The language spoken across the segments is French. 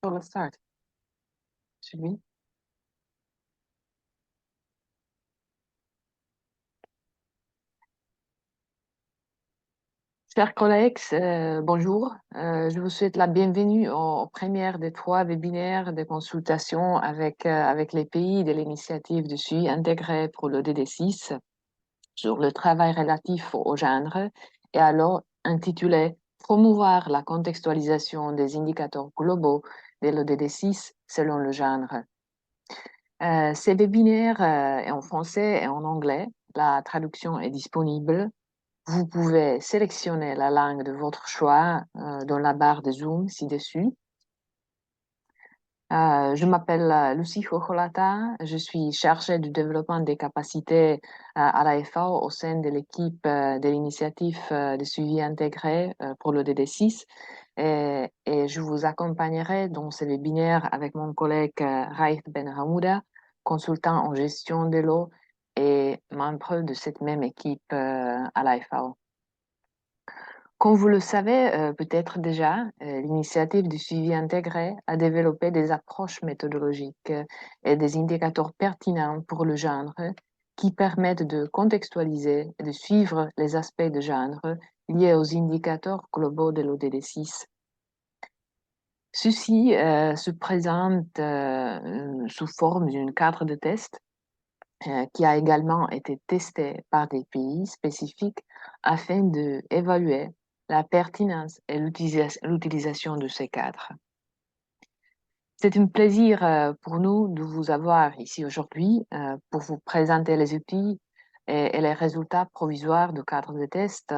So let's start. Should we? Chers collègues, bonjour. Je vous souhaite la bienvenue aux premières des 3 webinaires de consultation avec les pays de l'initiative de suivi intégré pour le DD6 sur le travail relatif au genre et alors intitulé Promouvoir la contextualisation des indicateurs globaux de l'ODD6 selon le genre. Ces webinaires est en français et en anglais. La traduction est disponible. Vous pouvez sélectionner la langue de votre choix dans la barre de Zoom ci-dessus. Je m'appelle Lucie Jojolata, je suis chargée du développement des capacités à la FAO au sein de l'équipe de l'initiative de suivi intégré pour le DD6 et je vous accompagnerai dans ce webinaire avec mon collègue Raif Ben Hamouda, consultant en gestion de l'eau et membre de cette même équipe à la FAO. Comme vous le savez peut-être déjà, l'initiative du suivi intégré a développé des approches méthodologiques et des indicateurs pertinents pour le genre qui permettent de contextualiser et de suivre les aspects de genre liés aux indicateurs globaux de l'ODD6. Ceci se présente sous forme d'un cadre de test qui a également été testé par des pays spécifiques afin d'évaluer la pertinence et l'utilisation de ces cadres. C'est un plaisir pour nous de vous avoir ici aujourd'hui pour vous présenter les outils et les résultats provisoires du cadre de test,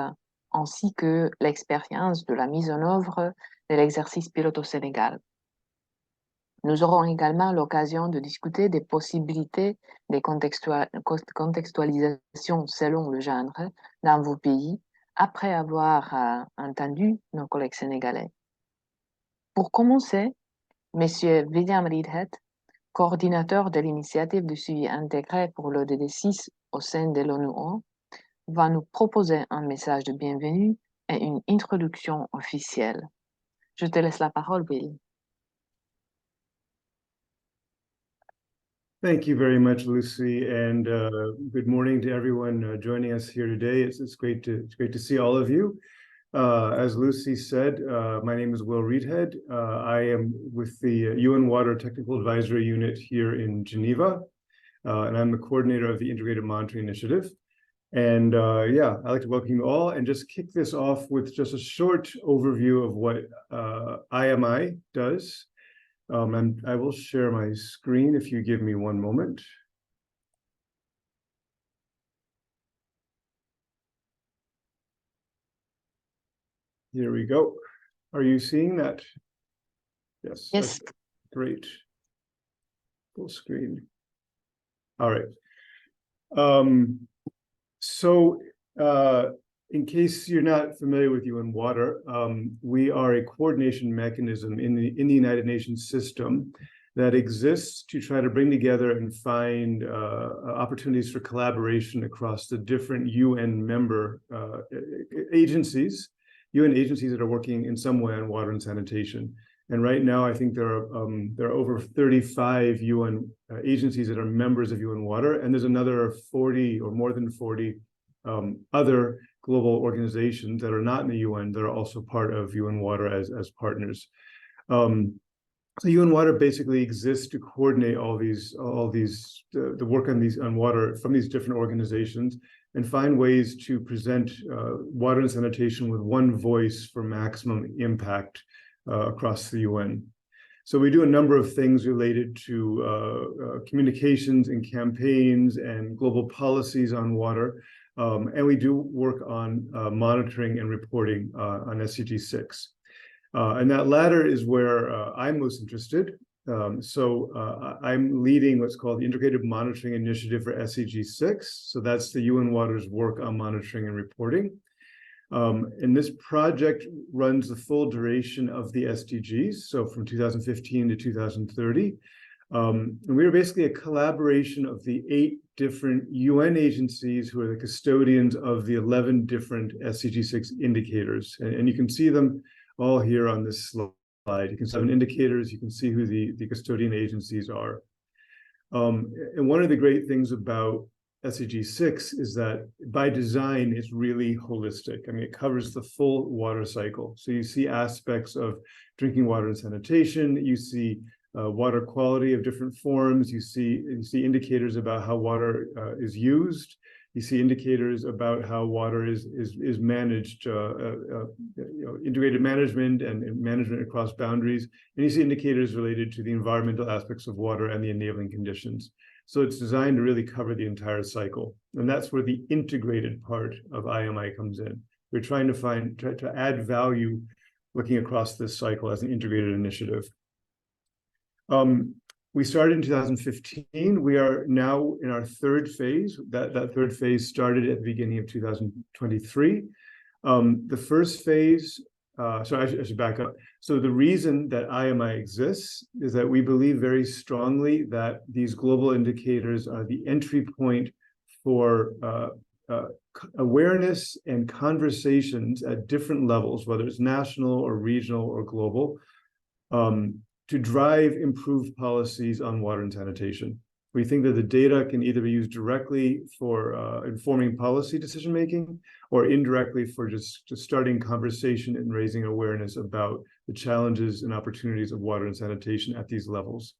ainsi que l'expérience de la mise en œuvre de l'exercice pilote au Sénégal. Nous aurons également l'occasion de discuter des possibilités de contextualisation selon le genre dans vos pays après avoir entendu nos collègues sénégalais. Pour commencer, M. William Reedhead, coordinateur de l'initiative de suivi intégré pour l'ODD6 au sein de l'ONU, va nous proposer un message de bienvenue et une introduction officielle. Je te laisse la parole, Will. Thank you very much, Lucy, and good morning to everyone joining us here today. It's great to see all of you. As Lucy said, my name is Will Reedhead. I am with the UN Water Technical Advisory Unit here in Geneva, and I'm the coordinator of the Integrated Monitoring Initiative. And yeah, I'd like to welcome you all and just kick this off with just a short overview of what IMI does. And I will share my screen if you give me one moment. Here we go. Are you seeing that? Yes. Yes. Okay. Great. Full screen. All right. In case you're not familiar with UN Water, we are a coordination mechanism in the United Nations system that exists to try to bring together and find opportunities for collaboration across the different UN member agencies, UN agencies that are working in some way on water and sanitation. And right now, I think there are over 35 UN agencies that are members of UN Water, and there's another 40 or more than 40 other global organizations that are not in the UN that are also part of UN Water as partners. So UN Water basically exists to coordinate the work on water from these different organizations and find ways to present water and sanitation with one voice for maximum impact across the UN. So we do a number of things related to communications and campaigns and global policies on water. And we do work on monitoring and reporting on SDG 6. And that latter is where I'm most interested. I'm leading what's called the Integrated Monitoring Initiative for SDG 6. So that's the UN Water's work on monitoring and reporting. And this project runs the full duration of the SDGs, so from 2015 to 2030. And we are basically a collaboration of the 8 different UN agencies who are the custodians of the 11 different SDG 6 indicators. And you can see them all here on this slide. You can see 7 indicators. You can see who the custodian agencies are. And one of the great things about SDG 6 is that by design, it's really holistic. I mean, it covers the full water cycle. So you see aspects of drinking water and sanitation. You see water quality of different forms. You see indicators about how water is used. You see indicators about how water is managed, integrated management and management across boundaries. And you see indicators related to the environmental aspects of water and the enabling conditions. So it's designed to really cover the entire cycle. And that's where the integrated part of IMI comes in. We're trying to try to add value looking across this cycle as an integrated initiative. We started in 2015. We are now in our 3rd phase. That 3rd phase started at the beginning of 2023. The first phase, so I should back up. So the reason that IMI exists is that we believe very strongly that these global indicators are the entry point for awareness and conversations at different levels, whether it's national or regional or global, to drive improved policies on water and sanitation. We think that the data can either be used directly for informing policy decision-making or indirectly for just starting conversation and raising awareness about the challenges and opportunities of water and sanitation at these levels.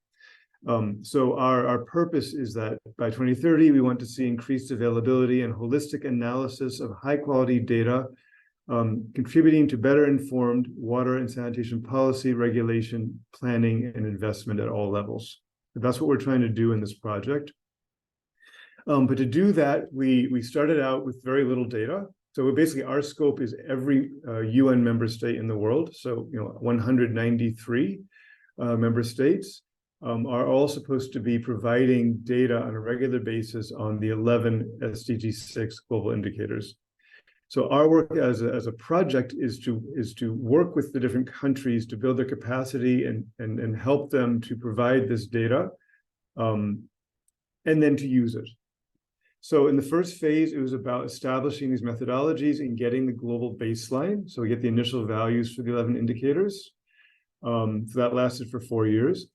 So our purpose is that by 2030, we want to see increased availability and holistic analysis of high-quality data, contributing to better informed water and sanitation policy, regulation, planning, and investment at all levels. That's what we're trying to do in this project. But to do that, we started out with very little data. So basically, our scope is every UN member state in the world. So 193 member states are all supposed to be providing data on a regular basis on the 11 SDG 6 global indicators. So our work as a project is to work with the different countries to build their capacity and help them to provide this data, and then to use it. So in the first phase, it was about establishing these methodologies and getting the global baseline. So we get the initial values for the 11 indicators. So that lasted for 4 years.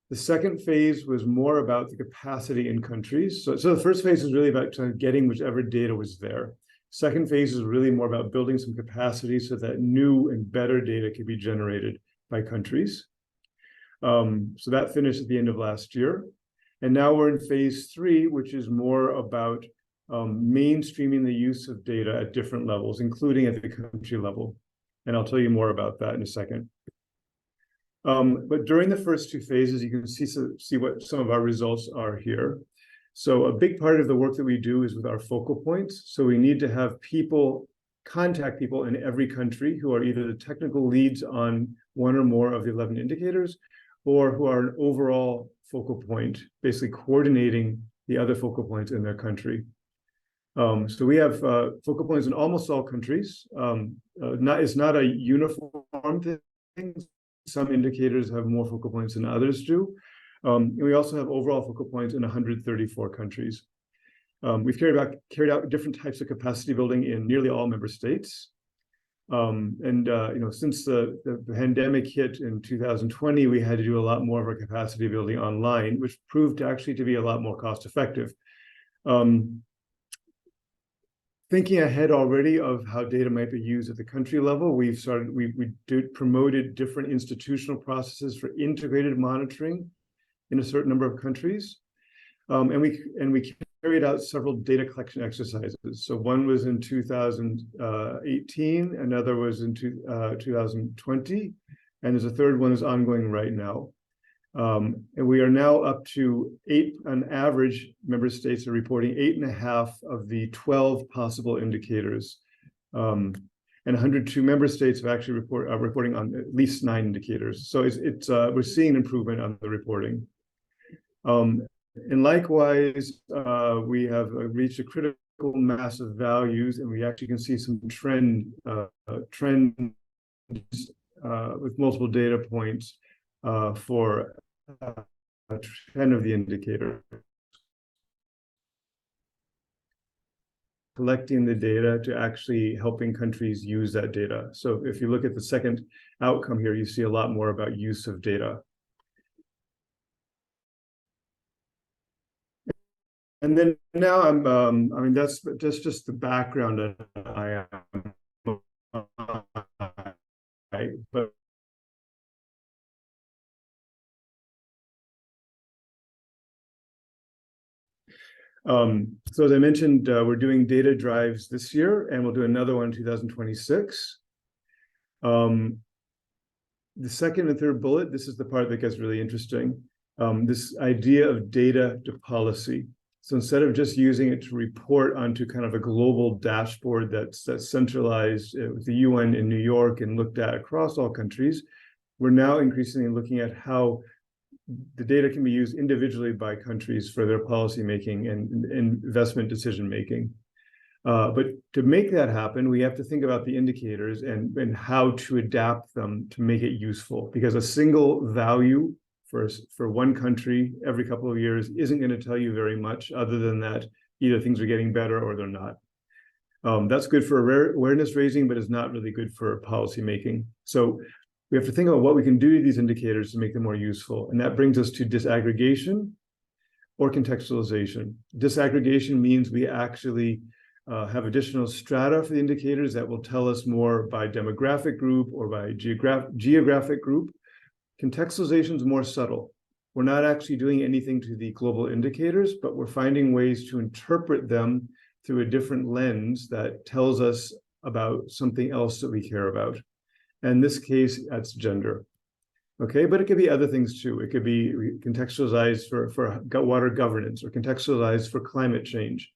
The second phase was more about the capacity in countries. So the first phase was really about getting whichever data was there. Second phase is really more about building some capacity so that new and better data can be generated by countries. So that finished at the end of last year. And now we're in phase 3, which is more about mainstreaming the use of data at different levels, including at the country level. And I'll tell you more about that in a second. But during the first 2 phases, you can see what some of our results are here. So a big part of the work that we do is with our focal points. So we need to have contact people in every country who are either the technical leads on one or more of the 11 indicators, or who are an overall focal point, basically coordinating the other focal points in their country. So we have focal points in almost all countries. It's not a uniform thing. Some indicators have more focal points than others do. And we also have overall focal points in 134 countries. We've carried out different types of capacity building in nearly all member states. Since the pandemic hit in 2020, we had to do a lot more of our capacity building online, which proved actually to be a lot more cost effective. Thinking ahead already of how data might be used at the country level, we promoted different institutional processes for integrated monitoring in a certain number of countries. And we carried out several data collection exercises. So one was in 2018, another was in 2020, and there's a third one that's ongoing right now. And we are now up to 8, on average, member states are reporting 8.5 of the 12 possible indicators. And 102 member states have actually are reporting on at least 9 indicators. So we're seeing an improvement on the reporting. And likewise, we have reached a critical mass of values, and we actually can see some trends with multiple data points for 10 of the indicators. collecting the data to actually helping countries use that data. So if you look at the second outcome here, you see a lot more about use of data. And then now I mean, that's just the background that I am. But so as I mentioned, we're doing data drives this year, and we'll do another one in 2026. The second and third bullet, this is the part that gets really interesting. This idea of data to policy. So instead of just using it to report onto kind of a global dashboard that's centralized with the UN in New York and looked at across all countries, we're now increasingly looking at how the data can be used individually by countries for their policymaking and investment decision making. But to make that happen, we have to think about the indicators and how to adapt them to make it useful, because a single value for one country every couple of years isn't going to tell you very much other than that either things are getting better or they're not. That's good for awareness raising, but it's not really good for policy making. So we have to think about what we can do to these indicators to make them more useful. And that brings us to disaggregation or contextualization. Disaggregation means we actually have additional strata for the indicators that will tell us more by demographic group or by geographic group. Contextualization is more subtle. We're not actually doing anything to the global indicators, but we're finding ways to interpret them through a different lens that tells us about something else that we care about. In this case, that's gender. Okay, but it could be other things too. It could be contextualized for water governance or contextualized for climate change.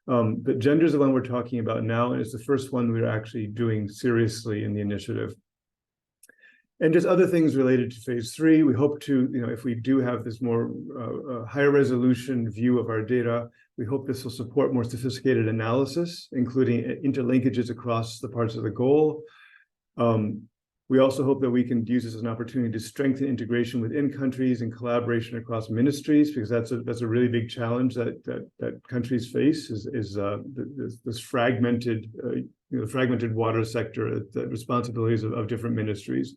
But gender is the one we're talking about now, and it's the first one we're actually doing seriously in the initiative. And just other things related to phase 3. We hope to, if we do have this more higher resolution view of our data, we hope this will support more sophisticated analysis, including interlinkages across the parts of the goal. We also hope that we can use this as an opportunity to strengthen integration within countries and collaboration across ministries, because that's a really big challenge that countries face is this fragmented fragmented water sector, the responsibilities of different ministries.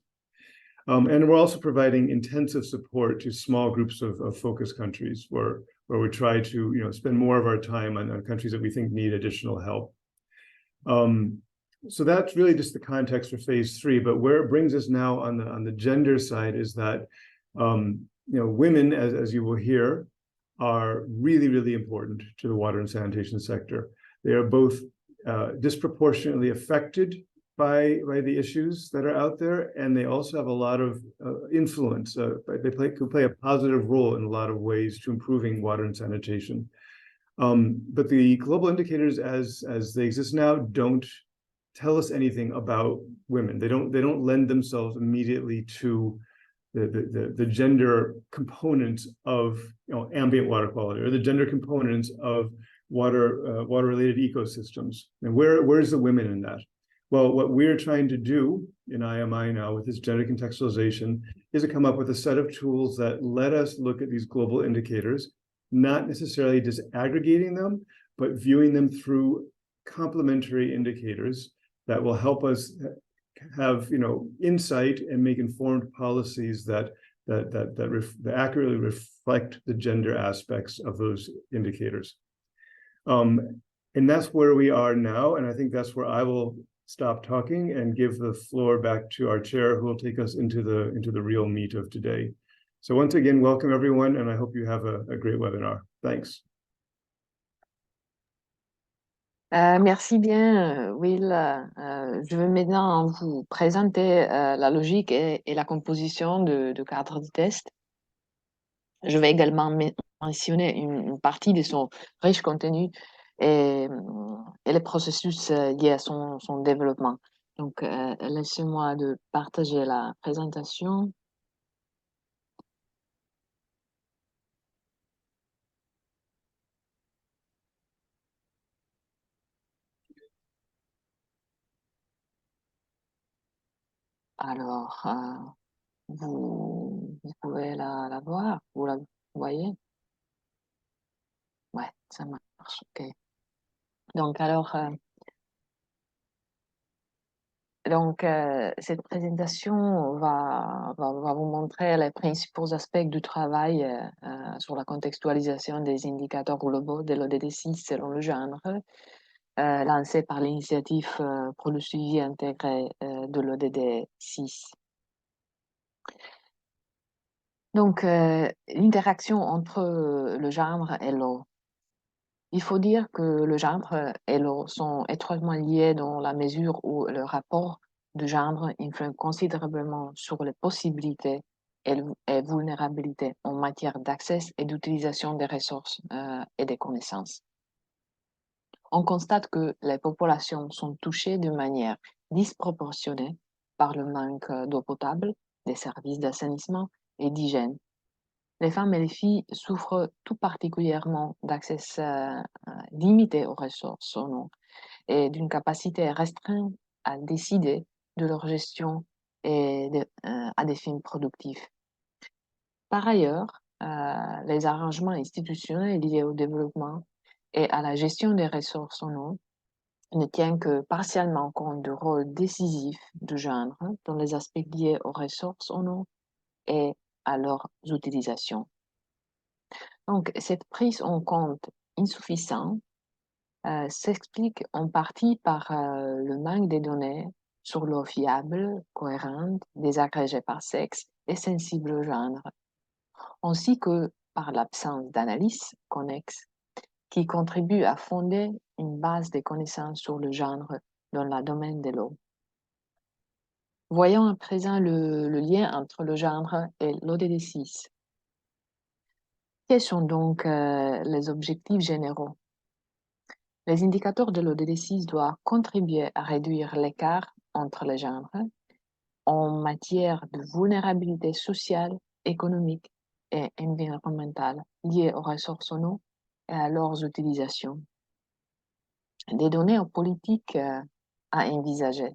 And we're also providing intensive support to small groups of focus countries where we try to spend more of our time on countries that we think need additional help. So that's really just the context for phase 3. But where it brings us now on the gender side is that women, as you will hear, are really, really important to the water and sanitation sector. They are both disproportionately affected by the issues that are out there, and they also have a lot of influence. They could play a positive role in a lot of ways to improving water and sanitation. But the global indicators as they exist now don't tell us anything about women. They don't lend themselves immediately to the gender components of ambient water quality or the gender components of water related ecosystems. And where's the women in that? Well, what we're trying to do in IMI now with this gender contextualization is to come up with a set of tools that let us look at these global indicators, not necessarily disaggregating them, but viewing them through complementary indicators that will help us have insight and make informed policies that accurately reflect the gender aspects of those indicators. And that's where we are now, and I think that's where I will stop talking and give the floor back to our chair, who will take us into the real meat of today. So once again, welcome everyone, and I hope you have a great webinar. Thanks. Merci bien, Will. Je vais maintenant vous présenter la logique et la composition de cadre de test. Je vais également mentionner une partie de son riche contenu et les processus liés à son développement. Donc, laissez-moi de partager la présentation. Alors, vous pouvez la voir, vous la voyez? Ouais, ça marche, ok. Donc, cette présentation va vous montrer les principaux aspects du travail sur la contextualisation des indicateurs globaux de l'ODD6 selon le genre, lancé par l'initiative pour le suivi intégré de l'ODD6. Donc, l'interaction entre le genre et l'eau. Il faut dire que le genre et l'eau sont étroitement liés dans la mesure où le rapport de genre influe considérablement sur les possibilités et vulnérabilités en matière d'accès et d'utilisation des ressources et des connaissances. On constate que les populations sont touchées de manière disproportionnée par le manque d'eau potable, des services d'assainissement et d'hygiène. Les femmes et les filles souffrent tout particulièrement d'accès limité aux ressources en eau et d'une capacité restreinte à décider de leur gestion et à des fins productifs. Par ailleurs, les arrangements institutionnels liés au développement et à la gestion des ressources en eau ne tiennent que partiellement compte du rôle décisif du genre dans les aspects liés aux ressources en eau et à leur utilisation. Donc, cette prise en compte insuffisante s'explique en partie par le manque de données sur l'eau fiable, cohérente, désagrégée par sexe et sensible au genre, ainsi que par l'absence d'analyse connexe qui contribue à fonder une base de connaissances sur le genre dans le domaine de l'eau. Voyons à présent le lien entre le genre et l'ODD6. Quels sont donc les objectifs généraux? Les indicateurs de l'ODD6 doivent contribuer à réduire l'écart entre les genres en matière de vulnérabilité sociale, économique et environnementale liées aux ressources en eau et à leurs utilisations. Des données aux politiques à envisager.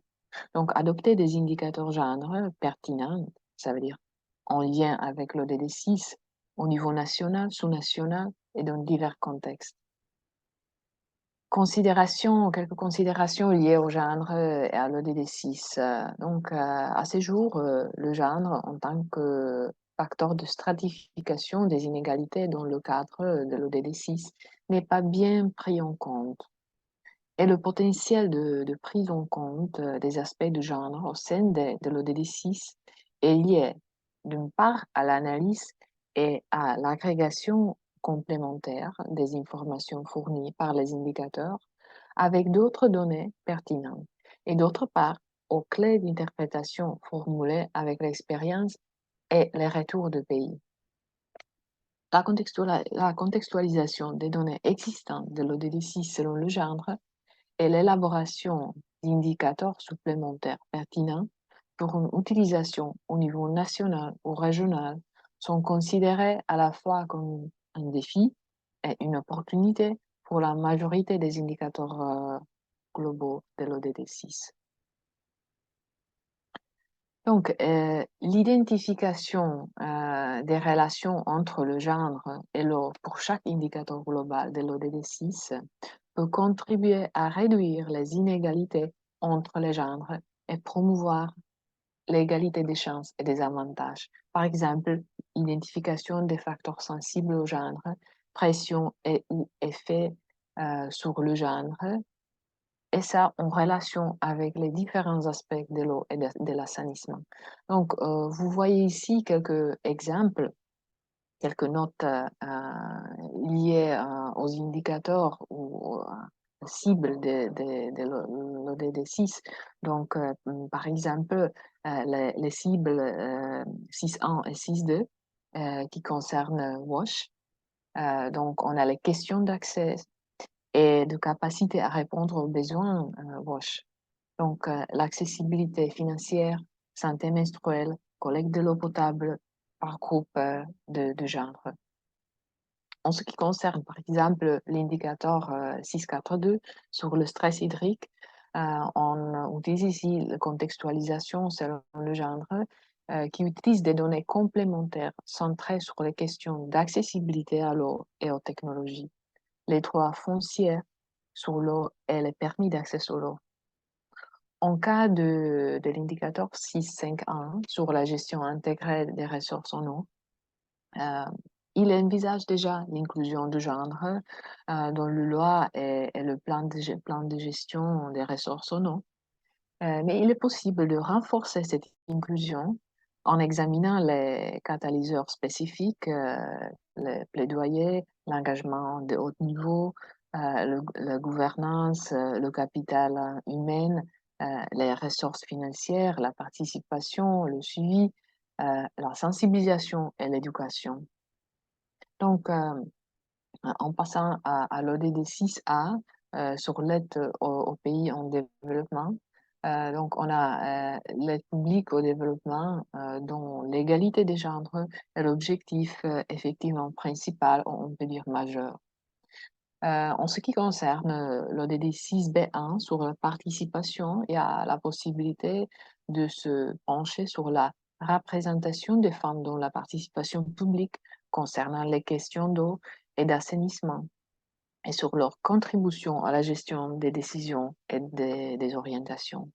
Donc, adopter des indicateurs genres pertinents, ça veut dire en lien avec l'ODD6 au niveau national, sous-national et dans divers contextes. Quelques considérations liées au genre et à l'ODD6. Donc, à ce jour, le genre en tant que facteur de stratification des inégalités dans le cadre de l'ODD6 n'est pas bien pris en compte. Et le potentiel de prise en compte des aspects du genre au sein de l'ODD6 est lié d'une part à l'analyse et à l'agrégation complémentaire des informations fournies par les indicateurs avec d'autres données pertinentes et d'autre part aux clés d'interprétation formulées avec l'expérience et les retours de pays. La contextualisation des données existantes de l'ODD6 selon le genre et l'élaboration d'indicateurs supplémentaires pertinents pour une utilisation au niveau national ou régional sont considérés à la fois comme un défi et une opportunité pour la majorité des indicateurs globaux de l'ODD6. Donc, l'identification des relations entre le genre et l'eau pour chaque indicateur global de l'ODD6 peut contribuer à réduire les inégalités entre les genres et promouvoir l'égalité des chances et des avantages. Par exemple, identification des facteurs sensibles au genre, pression et ou effet sur le genre, et ça en relation avec les différents aspects de l'eau et de l'assainissement. Donc, vous voyez ici quelques exemples, quelques notes liées aux indicateurs ou cibles de l'ODD6. Donc, par exemple, les cibles 6.1 et 6.2 qui concernent WASH. Donc, on a les questions d'accès et de capacité à répondre aux besoins WASH. Donc, l'accessibilité financière, santé menstruelle, collecte de l'eau potable par groupe de genre. En ce qui concerne, par exemple, l'indicateur 642 sur le stress hydrique, on utilise ici la contextualisation selon le genre qui utilise des données complémentaires centrées sur les questions d'accessibilité à l'eau et aux technologies, les droits fonciers, sur l'eau et les permis d'accès sur l'eau. En cas de l'indicateur 6.5.1 sur la gestion intégrée des ressources en eau, il envisage déjà l'inclusion de genre dans le loi et le plan de gestion des ressources en eau. Mais il est possible de renforcer cette inclusion en examinant les catalyseurs spécifiques, les plaidoyers, l'engagement de haut niveau, la gouvernance, le capital humain, les ressources financières, la participation, le suivi, la sensibilisation et l'éducation. Donc, en passant à l'ODD 6A sur l'aide aux pays en développement, donc on a l'aide publique au développement dont l'égalité des genres est l'objectif effectivement principal, on peut dire majeur. En ce qui concerne l'ODD 6B1 sur la participation, il y a la possibilité de se pencher sur la représentation des femmes dans la participation publique concernant les questions d'eau et d'assainissement et sur leur contribution à la gestion des décisions et des orientations.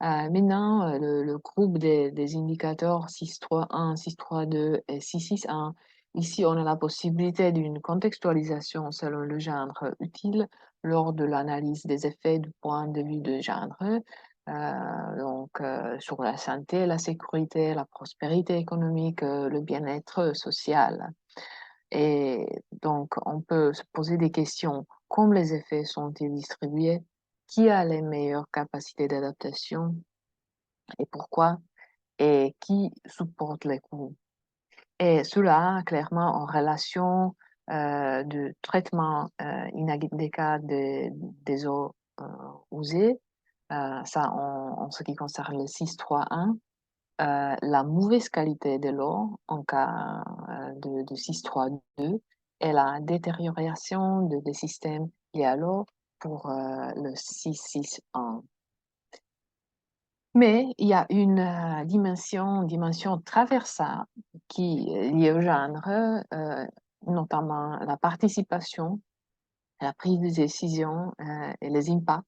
Maintenant, le groupe des indicateurs 6.3.1, 6.3.2 et 6.6.1, ici on a la possibilité d'une contextualisation selon le genre utile lors de l'analyse des effets du point de vue de genre, sur la santé, la sécurité, la prospérité économique, le bien-être social. Et donc, on peut se poser des questions comme les effets sont-ils distribués, qui a les meilleures capacités d'adaptation et pourquoi, et qui supporte les coûts. Et cela, clairement, en relation de traitement inadéquat des eaux usées, ça en ce qui concerne le 6.3.1, la mauvaise qualité de l'eau en cas de 6.3.2 et la détérioration des systèmes liés à l'eau pour le 6.6.1. Mais il y a une dimension traversale qui est liée au genre, notamment la participation, la prise de décision et les impacts.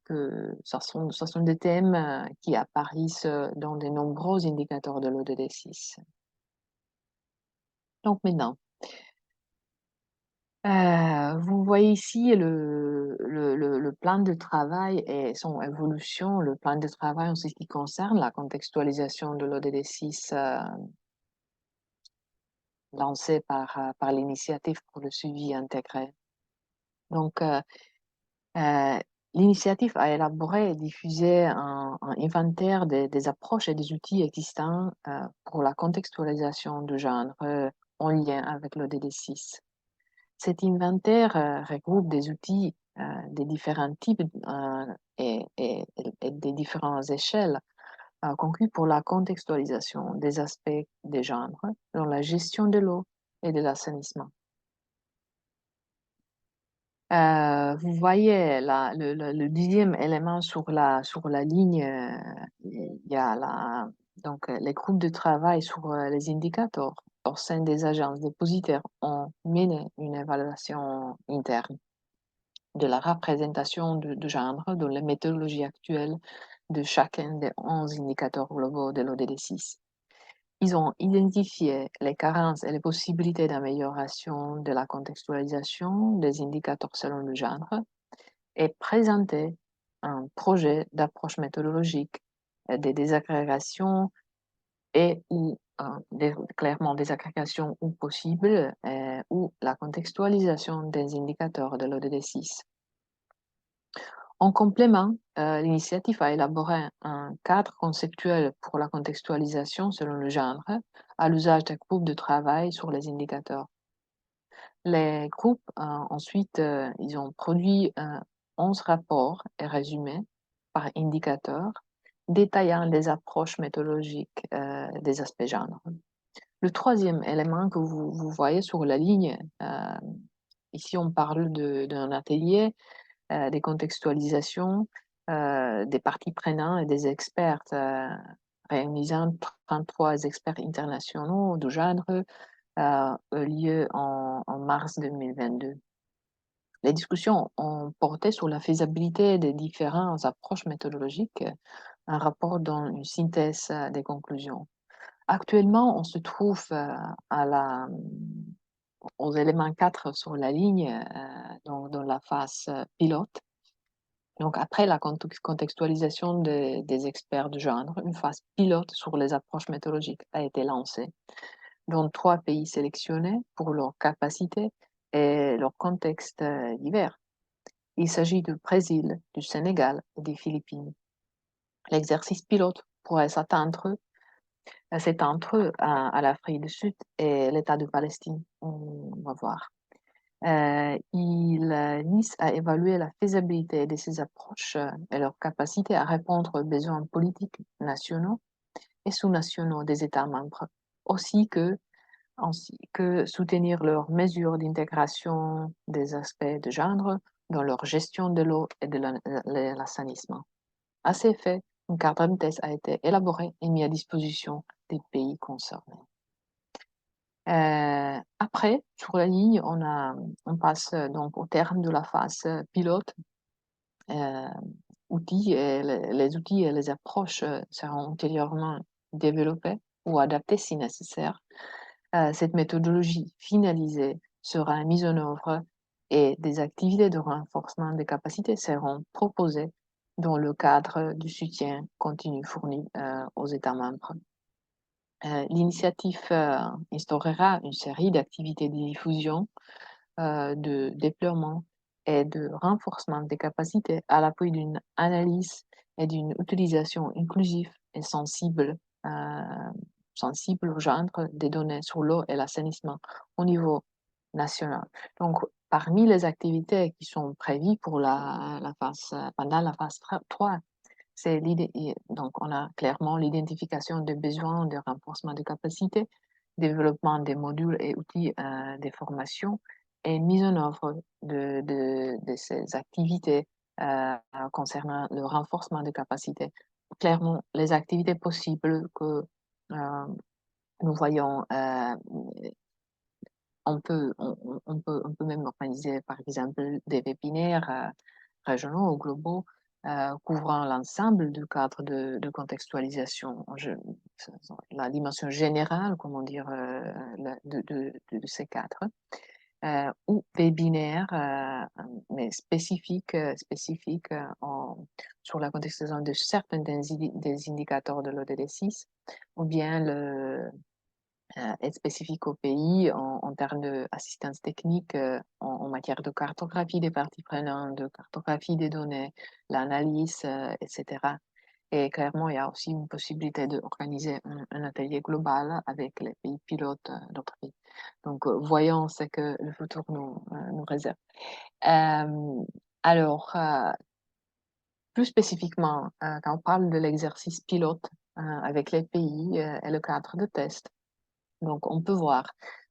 Que ce sont des thèmes qui apparaissent dans de nombreux indicateurs de l'ODD 6. Donc maintenant, vous voyez ici le plan de travail et son évolution, le plan de travail en ce qui concerne la contextualisation de l'ODD 6 lancé par l'initiative pour le suivi intégré. Donc, l'initiative a élaboré et diffusé un inventaire des approches et des outils existants pour la contextualisation du genre en lien avec l'ODD 6. Cet inventaire regroupe des outils des différents types et des différentes échelles conçus pour la contextualisation des aspects des genres dans la gestion de l'eau et de l'assainissement. Vous voyez le deuxième élément sur la ligne, il y a donc les groupes de travail sur les indicateurs au sein des agences dépositaires ont mené une évaluation interne de la représentation de genre dans les méthodologies actuelles de chacun des 11 indicateurs globaux de l'ODD 6. Ils ont identifié les carences et les possibilités d'amélioration de la contextualisation des indicateurs selon le genre et présenté un projet d'approche méthodologique des désagrégations et ou clairement des agrégations ou possibles ou la contextualisation des indicateurs de l'ODD 6. En complément, l'initiative a élaboré un cadre conceptuel pour la contextualisation selon le genre à l'usage des groupes de travail sur les indicateurs. Les groupes, ensuite, ils ont produit 11 rapports et résumés par indicateur détaillant les approches méthodologiques des aspects genre. Le troisième élément que vous voyez sur la ligne, ici on parle d'un atelier des contextualisations des parties prenantes et des experts réunissant 33 experts internationaux du genre lieu en mars 2022. les discussions ont porté sur la faisabilité des différentes approches méthodologiques. Un rapport donne une synthèse des conclusions. Actuellement, on se trouve aux éléments 4 sur la ligne, dans la phase pilote. Donc, après la contextualisation des experts de genre, une phase pilote sur les approches méthodologiques a été lancée, dont 3 pays sélectionnés pour leurs capacités et leur contexte divers. Il s'agit du Brésil, du Sénégal et des Philippines. L'exercice pilote pourrait s'étendre à l'Afrique du Sud et l'État de Palestine. On va voir. Il vise à évaluer la faisabilité de ces approches et leur capacité à répondre aux besoins politiques nationaux et sous-nationaux des États membres, ainsi que soutenir leurs mesures d'intégration des aspects de genre dans leur gestion de l'eau et de l'assainissement. À ces effets, un cadre de thèse a été élaboré et mis à disposition des pays concernés. Après, sur la ligne, on passe donc au terme de la phase pilote. Les outils et les approches seront ultérieurement développés ou adaptés si nécessaire. Cette méthodologie finalisée sera mise en œuvre et des activités de renforcement des capacités seront proposées dans le cadre du soutien continu fourni aux États membres. L'initiative instaurera une série d'activités de diffusion, de déploiement et de renforcement des capacités à l'appui d'une analyse et d'une utilisation inclusive et sensible au genre des données sur l'eau et l'assainissement au niveau national. Donc, parmi les activités qui sont prévues pour pendant la phase 3, c'est l'idée, donc on a clairement l'identification des besoins de renforcement de capacités, développement des modules et outils de formation et mise en œuvre de ces activités concernant le renforcement de capacités. Clairement, les activités possibles que nous voyons, on peut même organiser, par exemple, des webinaires régionaux ou globaux couvrant l'ensemble du cadre de contextualisation, la dimension générale, comment dire, de ces cadres, ou webinaires, mais spécifiques sur la contextualisation de certains des indicateurs de l'ODD6, ou bien être spécifique au pays en termes d'assistance technique en matière de cartographie des parties prenantes, de cartographie des données, l'analyse, etc. Et clairement, il y a aussi une possibilité d'organiser un atelier global avec les pays pilotes d'autres pays. Donc, voyons ce que le futur nous réserve. Alors, plus spécifiquement, quand on parle de l'exercice pilote avec les pays et le cadre de test, donc, on peut voir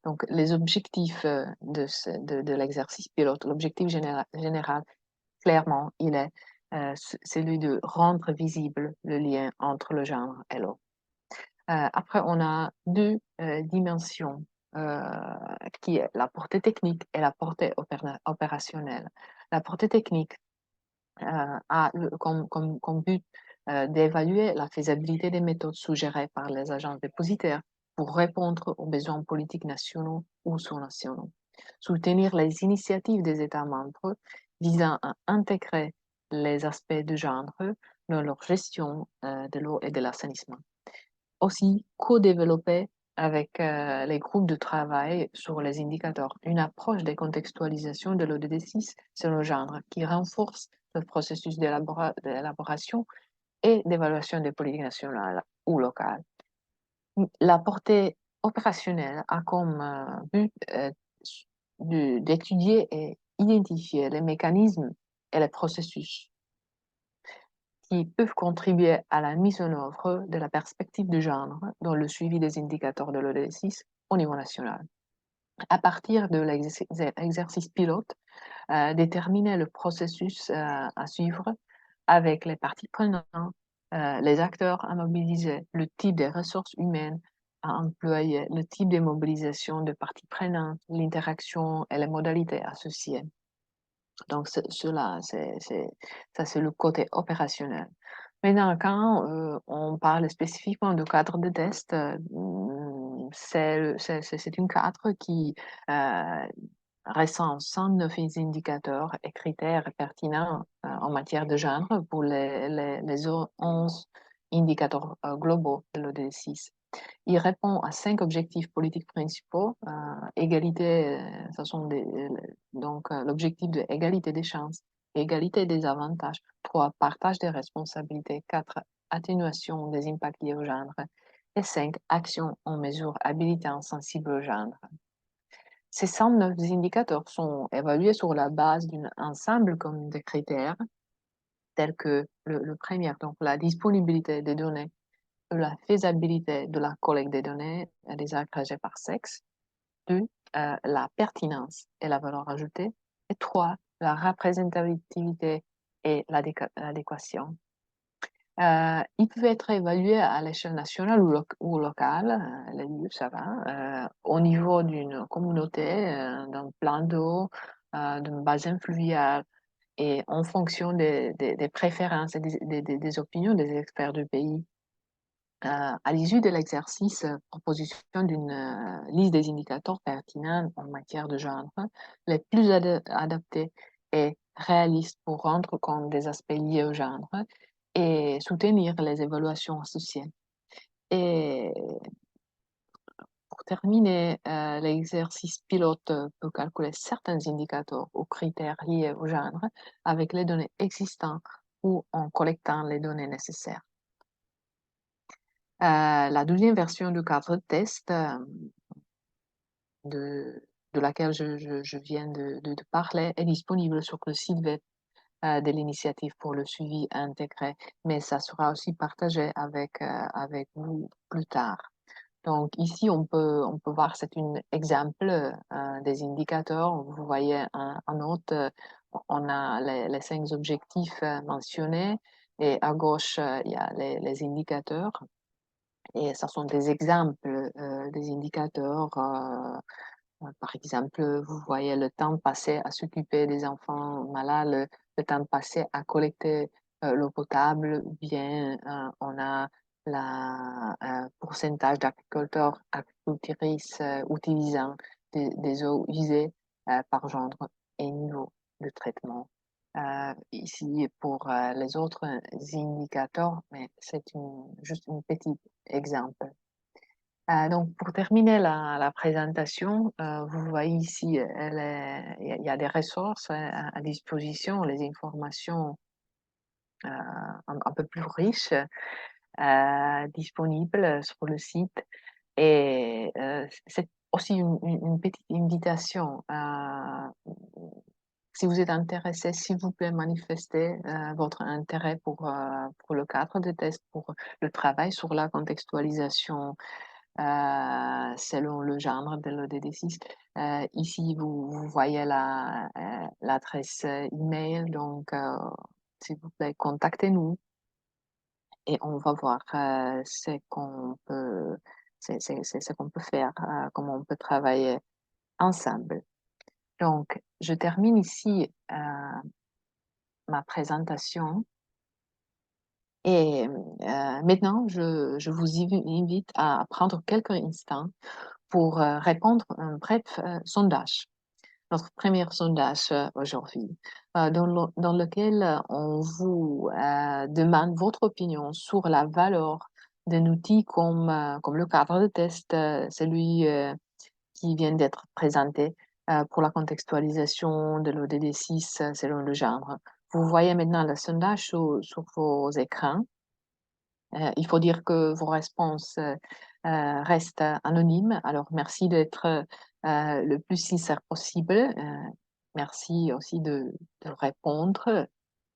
donc, les objectifs de l'exercice pilote. L'objectif général, clairement, il est celui de rendre visible le lien entre le genre et l'eau. Après, on a deux dimensions qui est la portée technique et la portée opérationnelle. La portée technique a comme but d'évaluer la faisabilité des méthodes suggérées par les agences dépositaires pour répondre aux besoins politiques nationaux ou sous-nationaux. Soutenir les initiatives des États membres visant à intégrer les aspects de genre dans leur gestion de l'eau et de l'assainissement. Aussi, co-développer avec les groupes de travail sur les indicateurs une approche de contextualisation de l'ODD6 sur le genre qui renforce le processus d'élaboration et d'évaluation des politiques nationales ou locales. La portée opérationnelle a comme but d'étudier et identifier les mécanismes et les processus qui peuvent contribuer à la mise en œuvre de la perspective de genre dans le suivi des indicateurs de l'ODD6 au niveau national. À partir de l'exercice pilote, déterminer le processus à suivre avec les parties prenantes, les acteurs à mobiliser, le type de ressources humaines à employer, le type de mobilisation de parties prenantes, l'interaction et les modalités associées. Donc, ça, c'est le côté opérationnel. Maintenant, quand on parle spécifiquement de cadre de test, c'est une cadre qui recense 109 indicateurs et critères pertinents en matière de genre pour les 11 indicateurs globaux de l'ODD6. Il répond à 5 objectifs politiques principaux. Égalité, ce sont donc l'objectif de égalité des chances, égalité des avantages. 3, partage des responsabilités. 4, atténuation des impacts liés au genre. Et 5, action en mesure habilitant sensible au genre. Ces 109 indicateurs sont évalués sur la base d'un ensemble comme de critères tels que le premier, donc la disponibilité des données, la faisabilité de la collecte des données désagrégées par sexe. 2, la pertinence et la valeur ajoutée. Et 3, la représentativité et l'adéquation. Il peut être évalué à l'échelle nationale ou locale, les lieux, ça va, au niveau d'une communauté, d'un plan d'eau, d'un bassin fluvial, et en fonction des préférences et des opinions des experts du pays. À l'issue de l'exercice, proposition d'une liste des indicateurs pertinents en matière de genre, les plus adaptés et réalistes pour rendre compte des aspects liés au genre et soutenir les évaluations associées. Et pour terminer, l'exercice pilote peut calculer certains indicateurs ou critères liés au genre avec les données existantes ou en collectant les données nécessaires. La deuxième version du cadre de test de laquelle je viens de parler est disponible sur le site web de l'initiative pour le suivi intégré, mais ça sera aussi partagé avec vous plus tard. Donc ici, on peut voir, c'est un exemple des indicateurs. Vous voyez en haut, on a les 5 objectifs mentionnés et à gauche, il y a les indicateurs. Et ce sont des exemples des indicateurs. Par exemple, vous voyez le temps passé à s'occuper des enfants malades, le temps passé à collecter l'eau potable, ou bien on a le pourcentage d'agriculteurs, agricultrices utilisant des eaux usées par genre et niveau de traitement. Ici, pour les autres indicateurs, mais c'est juste un petit exemple. Donc, pour terminer la présentation, vous voyez ici, il y a des ressources à disposition, les informations un peu plus riches disponibles sur le site. Et c'est aussi une petite invitation. Si vous êtes intéressé, s'il vous plaît, manifestez votre intérêt pour le cadre de test, pour le travail sur la contextualisation selon le genre de l'ODD6. Ici, vous voyez l'adresse email, donc s'il vous plaît, contactez-nous et on va voir ce qu'on peut, ce qu'on peut faire, comment on peut travailler ensemble. Donc, je termine ici ma présentation. Et maintenant, je vous invite à prendre quelques instants pour répondre à un bref sondage. Notre premier sondage aujourd'hui, dans lequel on vous demande votre opinion sur la valeur d'un outil comme le cadre de test, celui qui vient d'être présenté pour la contextualisation de l'ODD6 selon le genre. Vous voyez maintenant le sondage sur vos écrans. Il faut dire que vos réponses restent anonymes. Alors, merci d'être le plus sincère possible. Merci aussi de répondre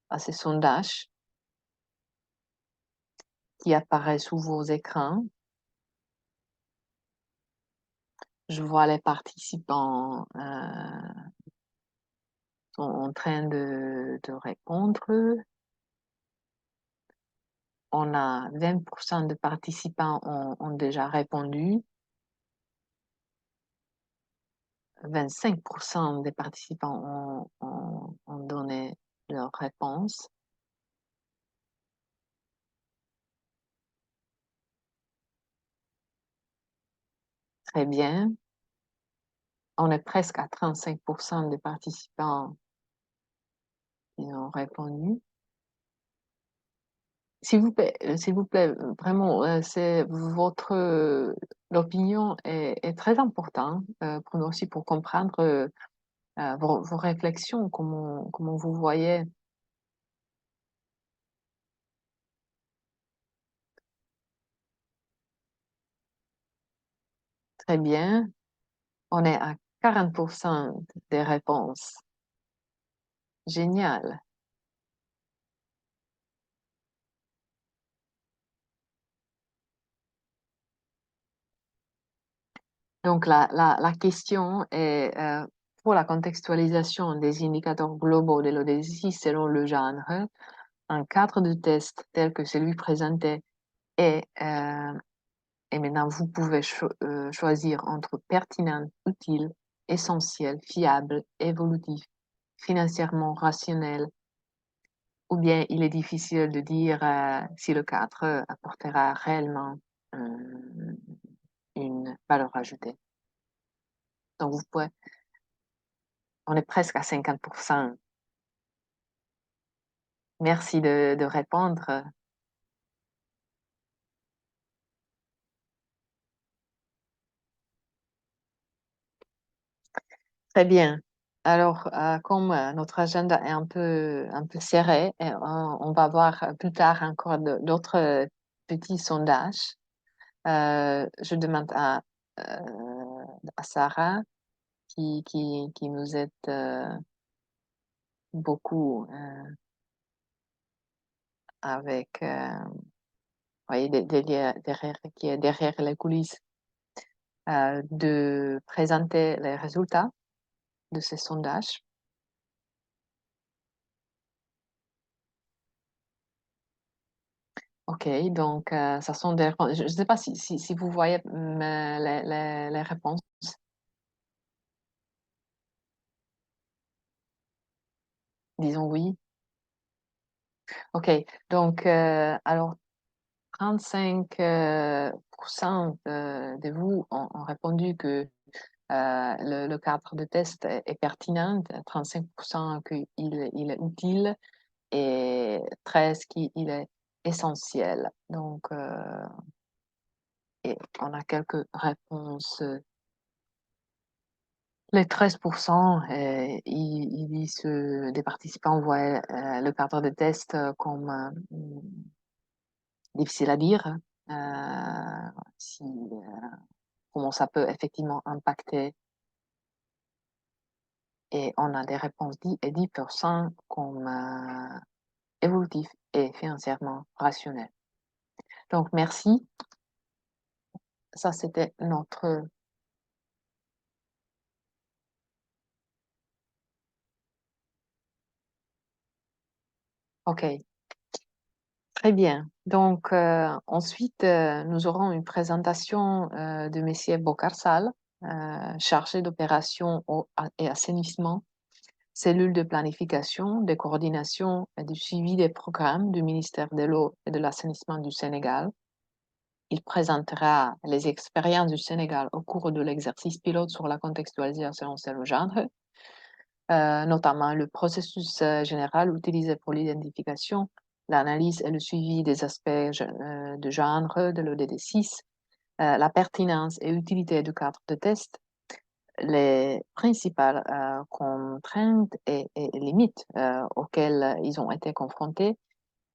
à ces sondages qui apparaissent sous vos écrans. Je vois les participants sont en train de répondre. On a 20% de participants ont déjà répondu. 25% des participants ont donné leur réponse. Très bien. On est presque à 35% des participants qui ont répondu. S'il vous plaît, vraiment, c'est votre l'opinion est très importante pour nous aussi pour comprendre vos réflexions, comment vous voyez. Très bien. On est à 40% des réponses. Génial. Donc, la question est pour la contextualisation des indicateurs globaux de l'ODSI selon le genre, un cadre de test tel que celui présenté est, et maintenant vous pouvez choisir entre pertinent, utile, essentiel, fiable, évolutif, financièrement rationnel, ou bien il est difficile de dire si le cadre apportera réellement une valeur ajoutée. Donc, vous pouvez, on est presque à 50%. Merci de répondre. Très bien. Alors, comme notre agenda est un peu serré, et, on va voir plus tard encore d'autres petits sondages. Je demande à Sarah qui nous aide beaucoup avec, voyez, qui est derrière les coulisses, de présenter les résultats de ces sondages. OK, donc ça sont des réponses. Je ne sais pas si vous voyez les réponses. Disons oui. OK, donc alors 35 de vous ont répondu que le cadre de test est pertinent, 35 qu'il il est utile et 13 qu'il est essentiel. Donc, et on a quelques réponses. Les 13%, ils disent des participants voient le cadre de test comme difficile à dire, si, comment ça peut effectivement impacter. Et on a des réponses 10 et 10% comme évolutif et financièrement rationnel. Donc, merci. Ça, c'était notre... OK. Très bien. Donc, ensuite, nous aurons une présentation de M. Bocarsal, chargé d'opération et assainissement, cellule de planification, de coordination et de suivi des programmes du ministère de l'eau et de l'assainissement du Sénégal. Il présentera les expériences du Sénégal au cours de l'exercice pilote sur la contextualisation selon le genre, notamment le processus général utilisé pour l'identification, l'analyse et le suivi des aspects de genre de l'ODD6, la pertinence et utilité du cadre de test, les principales contraintes et limites auxquelles ils ont été confrontés,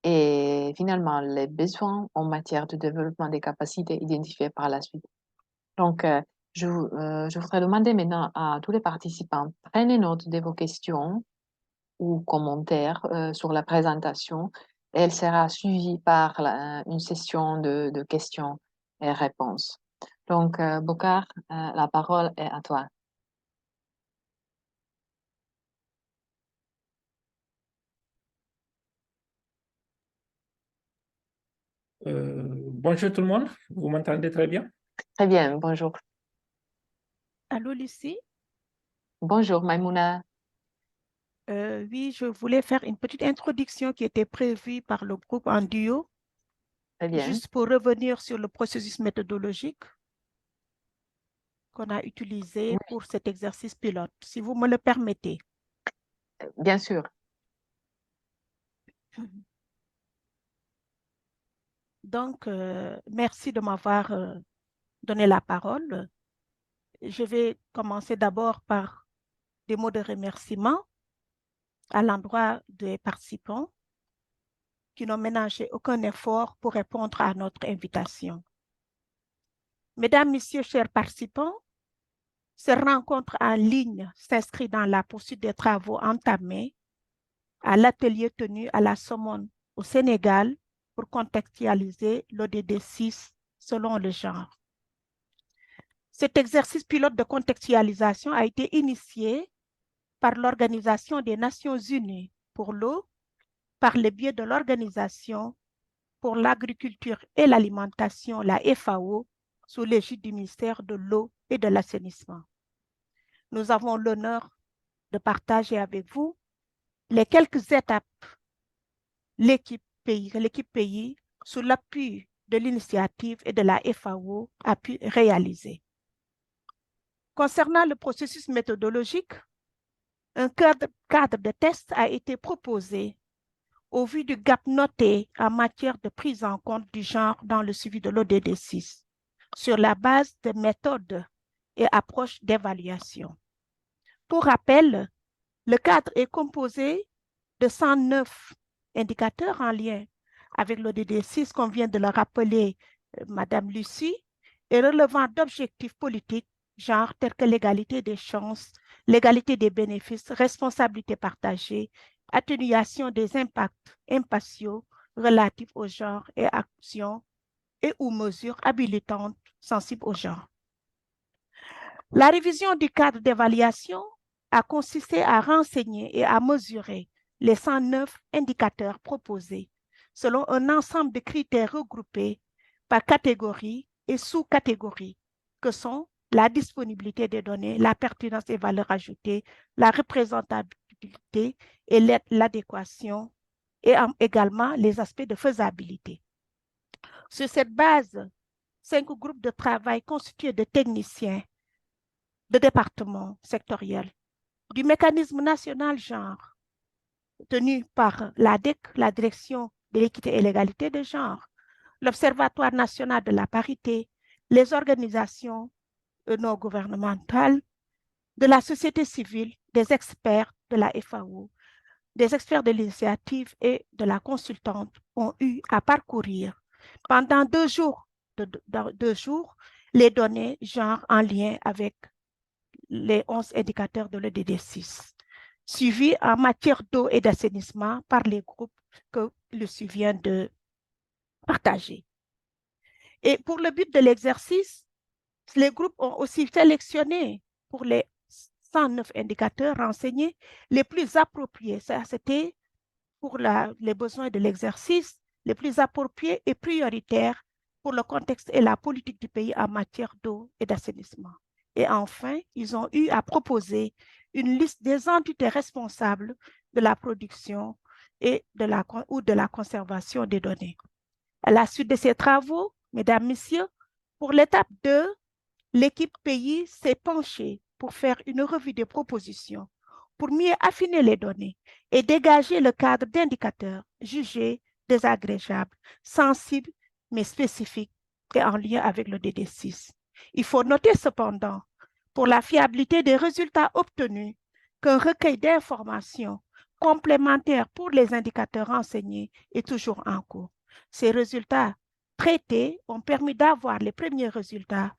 et finalement les besoins en matière de développement des capacités identifiées par la suite. Donc, je voudrais demander maintenant à tous les participants, prenez note de vos questions ou commentaires sur la présentation. Elle sera suivie par une session de questions et réponses. Donc, Bokar, la parole est à toi. Bonjour tout le monde, vous m'entendez très bien? Très bien, bonjour. Allô, Lucie? Bonjour, Maimouna. Oui, je voulais faire une petite introduction qui était prévue par le groupe en duo, Très bien. juste pour revenir sur le processus méthodologique qu'on a utilisé Oui. pour cet exercice pilote, si vous me le permettez. Bien sûr. Donc, merci de m'avoir donné la parole. Je vais commencer d'abord par des mots de remerciement à l'endroit des participants qui n'ont ménagé aucun effort pour répondre à notre invitation. Mesdames, Messieurs, chers participants, cette rencontre en ligne s'inscrit dans la poursuite des travaux entamés à l'atelier tenu à la Somone au Sénégal pour contextualiser l'ODD 6 selon le genre. Cet exercice pilote de contextualisation a été initié par l'Organisation des Nations Unies pour l'eau par le biais de l'Organisation pour l'agriculture et l'alimentation, la FAO, sous l'égide du ministère de l'eau et de l'assainissement. Nous avons l'honneur de partager avec vous les quelques étapes l'équipe pays, sous l'appui de l'initiative et de la FAO, a pu réaliser. Concernant le processus méthodologique, un cadre de test a été proposé au vu du gap noté en matière de prise en compte du genre dans le suivi de l'ODD 6, sur la base de méthodes et approches d'évaluation. Pour rappel, le cadre est composé de 109 indicateurs en lien avec l'ODD 6 qu'on vient de le rappeler, Madame Lucie, et relevant d'objectifs politiques, genre tels que l'égalité des chances, l'égalité des bénéfices, responsabilité partagée, atténuation des impacts impatiaux relatifs au genre et actions et ou mesures habilitantes sensibles au genre. La révision du cadre d'évaluation a consisté à renseigner et à mesurer les 109 indicateurs proposés selon un ensemble de critères regroupés par catégorie et sous-catégorie que sont la disponibilité des données, la pertinence et valeur ajoutée, la représentabilité et l'adéquation et également les aspects de faisabilité. Sur cette base, 5 groupes de travail constitués de techniciens de départements sectoriels du mécanisme national genre tenu par l'ADEC, la Direction de l'équité et l'égalité de genre, l'Observatoire national de la parité, les organisations non gouvernementales, de la société civile, des experts de la FAO, des experts de l'initiative et de la consultante ont eu à parcourir pendant 2 jours, les données genre en lien avec les 11 indicateurs de l'EDD 6, suivis en matière d'eau et d'assainissement par les groupes que Lucie vient de partager. Et pour le but de l'exercice, les groupes ont aussi sélectionné pour les 109 indicateurs renseignés les plus appropriés. Ça, c'était pour les besoins de l'exercice, les plus appropriés et prioritaires pour le contexte et la politique du pays en matière d'eau et d'assainissement. Et enfin, ils ont eu à proposer une liste des entités responsables de la production et de la conservation des données. À la suite de ces travaux, mesdames, messieurs, pour l'étape 2, l'équipe pays s'est penchée pour faire une revue des propositions pour mieux affiner les données et dégager le cadre d'indicateurs jugés désagrégables, sensibles mais spécifiques et en lien avec le DD6. Il faut noter cependant, pour la fiabilité des résultats obtenus, qu'un recueil d'informations complémentaires pour les indicateurs enseignés est toujours en cours. Ces résultats traités ont permis d'avoir les premiers résultats,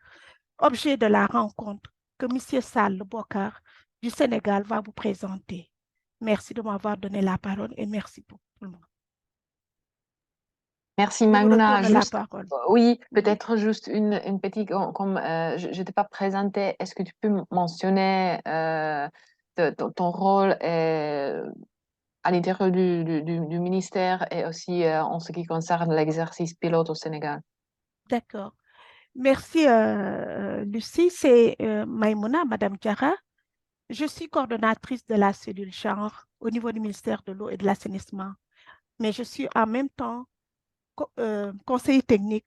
objet de la rencontre que M. Sall Bokar du Sénégal va vous présenter. Merci de m'avoir donné la parole et merci pour tout le monde. Merci, Je vous Maimouna. retourne la parole. Oui, peut-être juste une petite, comme je ne t'ai pas présenté, est-ce que tu peux mentionner ton rôle à l'intérieur du ministère et aussi en ce qui concerne l'exercice pilote au Sénégal? Je suis coordonnatrice de la cellule genre au niveau du ministère de l'eau et de l'assainissement, mais je suis en même temps conseiller technique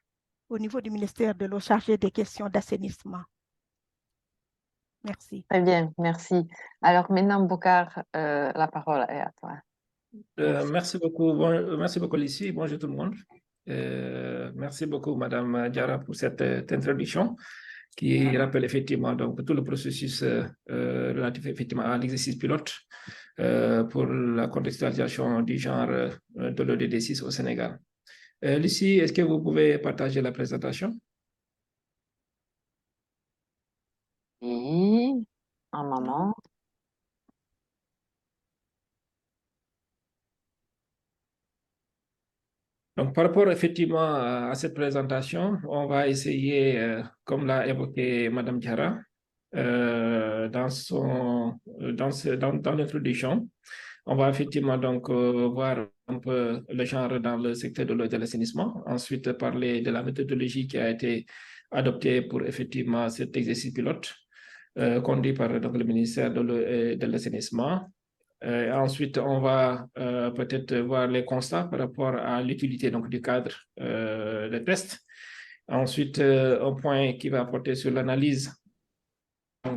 au niveau du ministère de l'eau chargé des questions d'assainissement. Merci. Très bien, merci. Alors maintenant, Bokar, la parole est à toi. Merci beaucoup. Merci beaucoup, Lucie. Bonjour tout le monde. Merci beaucoup, Madame Diarra, pour cette introduction qui rappelle effectivement donc, tout le processus relatif effectivement à l'exercice pilote pour la contextualisation du genre de l'ODD6 au Sénégal. Lucie, est-ce que vous pouvez partager la présentation? Oui, un moment. Donc, par rapport effectivement à cette présentation, on va essayer, comme l'a évoqué Madame Diarra, dans l'introduction, on va effectivement donc voir un peu le genre dans le secteur de l'eau et de l'assainissement. Ensuite, parler de la méthodologie qui a été adoptée pour effectivement cet exercice pilote conduit par donc, le ministère de l'eau et de l'assainissement. Ensuite, on va peut-être voir les constats par rapport à l'utilité du cadre de test. Ensuite, un point qui va porter sur l'analyse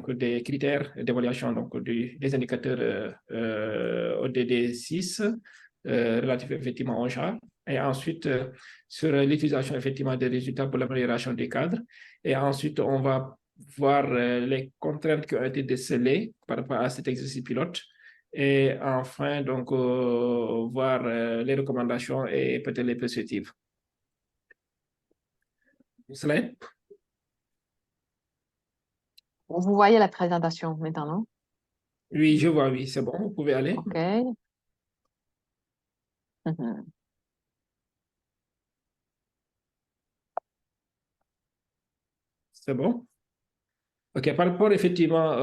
des critères d'évaluation des indicateurs ODD6 relatifs effectivement au genre. Et ensuite, sur l'utilisation effectivement des résultats pour l'amélioration des cadres. Et ensuite, on va voir les contraintes qui ont été décelées par rapport à cet exercice pilote. Et enfin, donc, voir les recommandations et peut-être les perspectives. Slide. Vous voyez la présentation maintenant, non? Oui, je vois, oui, c'est bon, vous pouvez aller. OK. C'est bon? OK, par rapport effectivement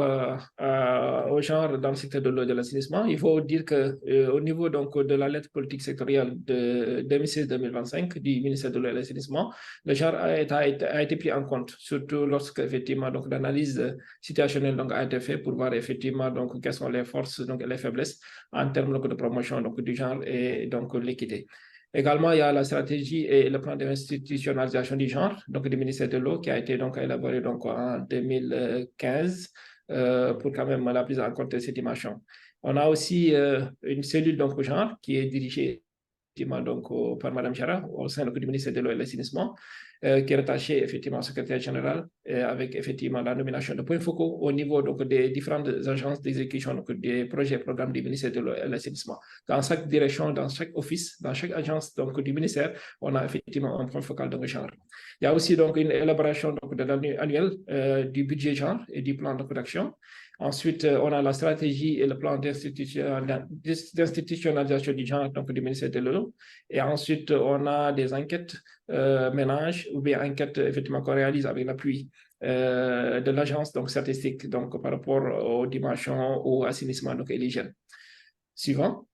au genre dans le secteur de l'eau et de l'assainissement, il faut dire qu'au niveau donc, de la lettre politique sectorielle de 2016-2025 du ministère de l'eau et de l'assainissement, le genre a été pris en compte, surtout lorsque effectivement donc, l'analyse situationnelle donc, a été faite pour voir effectivement donc, quelles sont les forces donc, et les faiblesses en termes donc, de promotion donc, du genre et donc l'équité. Également, il y a la stratégie et le plan d'institutionnalisation du genre, donc du ministère de l'eau, qui a été donc élaboré donc en 2015 pour quand même la prise en compte de cette dimension. On a aussi une cellule donc au genre qui est dirigée donc, par Mme Diarra au sein du ministère de l'eau et de l'assainissement, qui est rattachée effectivement au secrétaire général avec effectivement la nomination de points focaux au niveau donc, des différentes agences d'exécution des projets et programmes du ministère de l'eau et de l'assainissement. Dans chaque direction, dans chaque office, dans chaque agence donc, du ministère, on a effectivement un point focal de genre. Il y a aussi donc une élaboration donc, de l'année annuelle du budget genre et du plan d'action. Ensuite, on a la stratégie et le plan d'institutionnalisation du genre donc, du ministère de l'eau. Et ensuite, on a des enquêtes ménages ou bien enquêtes effectivement qu'on réalise avec l'appui de l'agence donc, statistique donc, par rapport aux dimensions au assainissement donc, et l'hygiène. Suivant.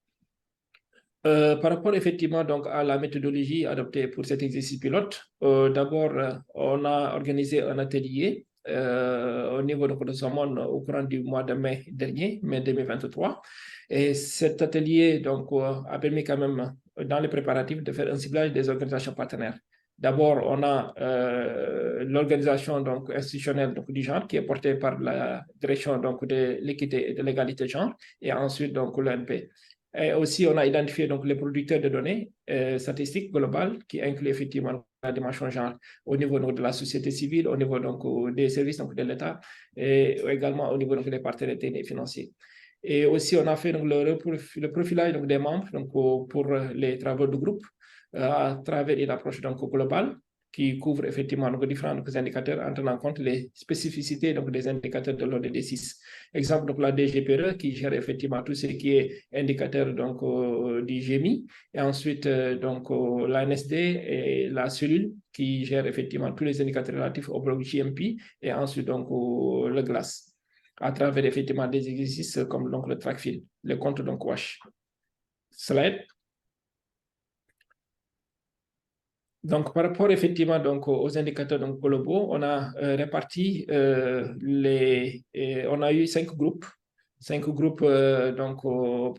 Par rapport effectivement donc, à la méthodologie adoptée pour cet exercice pilote, d'abord, on a organisé un atelier au niveau de Somone au courant du mois de mai dernier, mai 2023. Et cet atelier donc, a permis quand même, dans les préparatifs, de faire un ciblage des organisations partenaires. D'abord, on a l'organisation donc, institutionnelle donc, du genre qui est portée par la direction donc, de l'équité et de l'égalité de genre et ensuite donc l'ONP. Et aussi, on a identifié donc, les producteurs de données statistiques globales qui incluent effectivement la dimension genre au niveau donc, de la société civile, au niveau donc, des services donc, de l'État et également au niveau donc, des partenaires techniques et financiers. Et aussi, on a fait donc, le profilage donc, des membres donc, pour les travaux de groupe à travers une approche donc, globale qui couvre effectivement donc, différents donc, indicateurs en tenant compte les spécificités donc, des indicateurs de l'ODD6. Exemple, donc, la DGPRE qui gère effectivement tout ce qui est indicateur donc, du GMI et ensuite donc, l'ANSD et la cellule qui gère effectivement tous les indicateurs relatifs au bloc GMP et ensuite donc, le GLAS à travers effectivement des exercices comme donc, le track field, le compte donc WASH. Slide. Donc, par rapport effectivement donc, aux indicateurs donc, globaux, on a réparti on a eu 5 groupes 5 groupes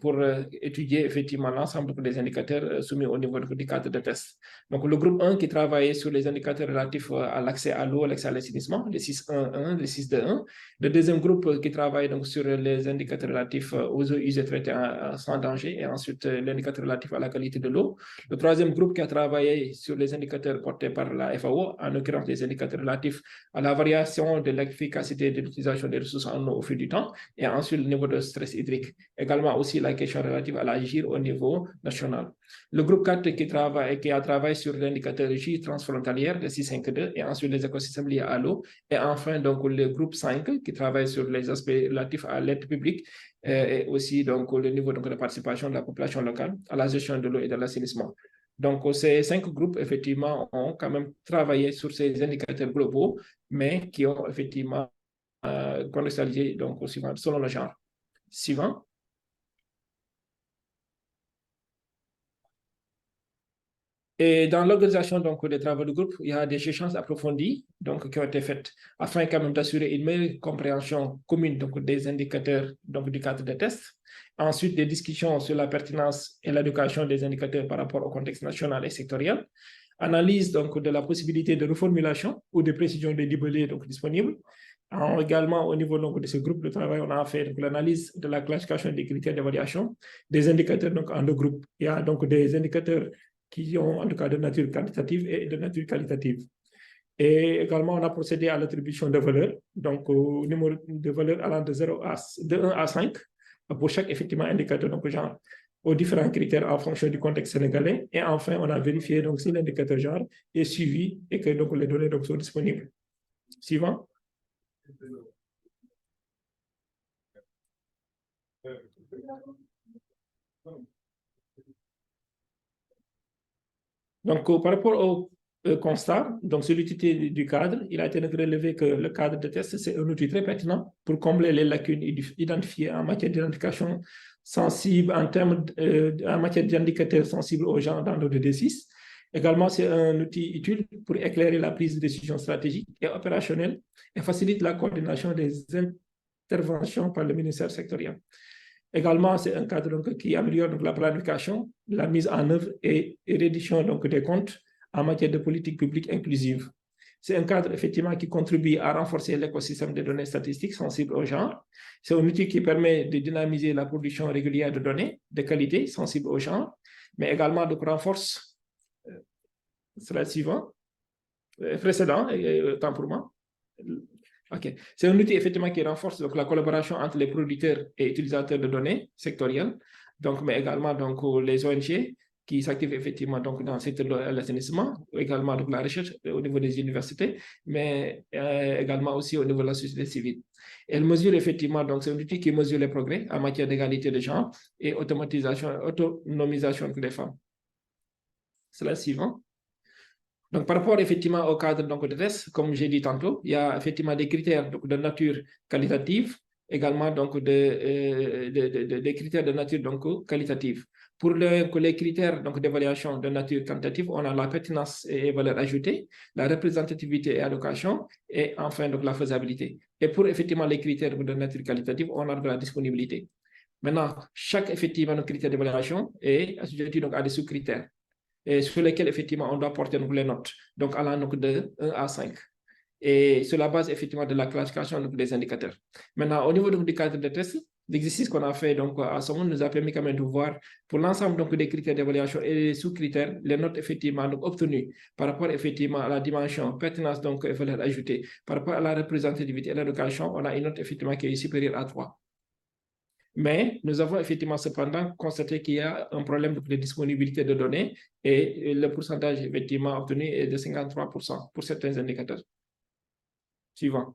pour étudier effectivement l'ensemble des indicateurs soumis au niveau du cadre de test. Donc, le groupe 1 qui travaillait sur les indicateurs relatifs à l'accès à l'eau, l'accès à l'assainissement, le 6.1.1, le 6.2.1. Le deuxième groupe qui travaille donc sur les indicateurs relatifs aux eaux usées traitées sans danger et ensuite l'indicateur relatif à la qualité de l'eau. Le troisième groupe qui a travaillé sur les indicateurs portés par la FAO, en l'occurrence les indicateurs relatifs à la variation de l'efficacité de l'utilisation des ressources en eau au fil du temps et ensuite le niveau de stress hydrique. Également aussi la question relative à l'agir au niveau national. Le groupe 4 qui a travaillé sur l'indicateur J transfrontalière, le 6.5.2, et ensuite les écosystèmes liés à l'eau. Et enfin, donc, le groupe 5 qui travaille sur les aspects relatifs à l'aide publique et aussi donc, le niveau donc, de participation de la population locale à la gestion de l'eau et de l'assainissement. Donc, ces 5 groupes, effectivement, ont quand même travaillé sur ces indicateurs globaux, mais qui ont effectivement contextualisé donc, selon le genre. Suivant. Et dans l'organisation des travaux de groupe, il y a des échanges approfondis qui ont été faits afin quand même d'assurer une meilleure compréhension commune des indicateurs du cadre de test. Ensuite, des discussions sur la pertinence et l'éducation des indicateurs par rapport au contexte national et sectoriel. Analyse de la possibilité de reformulation ou de précision des libellés disponibles. Également, au niveau de ce groupe de travail, on a fait l'analyse de la classification des critères d'évaluation des indicateurs en deux groupes. Il y a donc des indicateurs qui ont en tout cas de nature quantitative et de nature qualitative. Et également, on a procédé à l'attribution de valeurs, donc au numéro de valeurs allant de 1 à 5 pour chaque effectivement indicateur, donc genre, aux différents critères en fonction du contexte sénégalais. Et enfin, on a vérifié donc si l'indicateur genre est suivi et que donc les données sont disponibles. Suivant. Donc, par rapport au constat, donc sur l'utilité du cadre, il a été relevé que le cadre de test, c'est un outil très pertinent pour combler les lacunes identifiées en matière d'identification sensible, en matière d'indicateurs sensibles aux gens dans l'ODD6. Également, c'est un outil utile pour éclairer la prise de décision stratégique et opérationnelle et facilite la coordination des interventions par le ministère sectoriel. Également, c'est un cadre qui améliore la planification, la mise en œuvre et reddition des comptes en matière de politique publique inclusive. C'est un cadre effectivement qui contribue à renforcer l'écosystème des données statistiques sensibles au genre. C'est un outil qui permet de dynamiser la production régulière de données de qualité sensibles au genre, mais également renforce slide suivant, précédent, temps pour moi. Okay. C'est un outil effectivement qui renforce la collaboration entre les producteurs et utilisateurs de données sectorielles, mais également les ONG qui s'activent effectivement dans le secteur de l'assainissement, également la recherche au niveau des universités, mais également aussi au niveau de la société civile. Elle mesure effectivement, c'est un outil qui mesure les progrès en matière d'égalité de genre et autonomisation des femmes. Slide suivant. Donc, par rapport effectivement au cadre de test, comme j'ai dit tantôt, il y a effectivement des critères de nature qualitative, également des critères de nature qualitative. Pour les critères d'évaluation de nature quantitative, on a la pertinence et valeur ajoutée, la représentativité et allocation, et enfin la faisabilité. Et pour effectivement les critères de nature qualitative, on a de la disponibilité. Maintenant, chaque effectivement critère d'évaluation est assujetti à des sous-critères, et sur lesquels effectivement on doit porter les notes, allant de 1 à 5. Et sur la base effectivement de la classification des indicateurs. Maintenant, au niveau du cadre de test, l'exercice qu'on a fait à ce moment nous a permis quand même de voir pour l'ensemble des critères d'évaluation et des sous-critères, les notes effectivement obtenues par rapport effectivement à la dimension pertinence et valeur ajoutée, par rapport à la représentativité et l'éducation, on a une note effectivement qui est supérieure à 3. Mais nous avons effectivement cependant constaté qu'il y a un problème de disponibilité de données et le pourcentage effectivement obtenu est de 53% pour certains indicateurs. Suivant.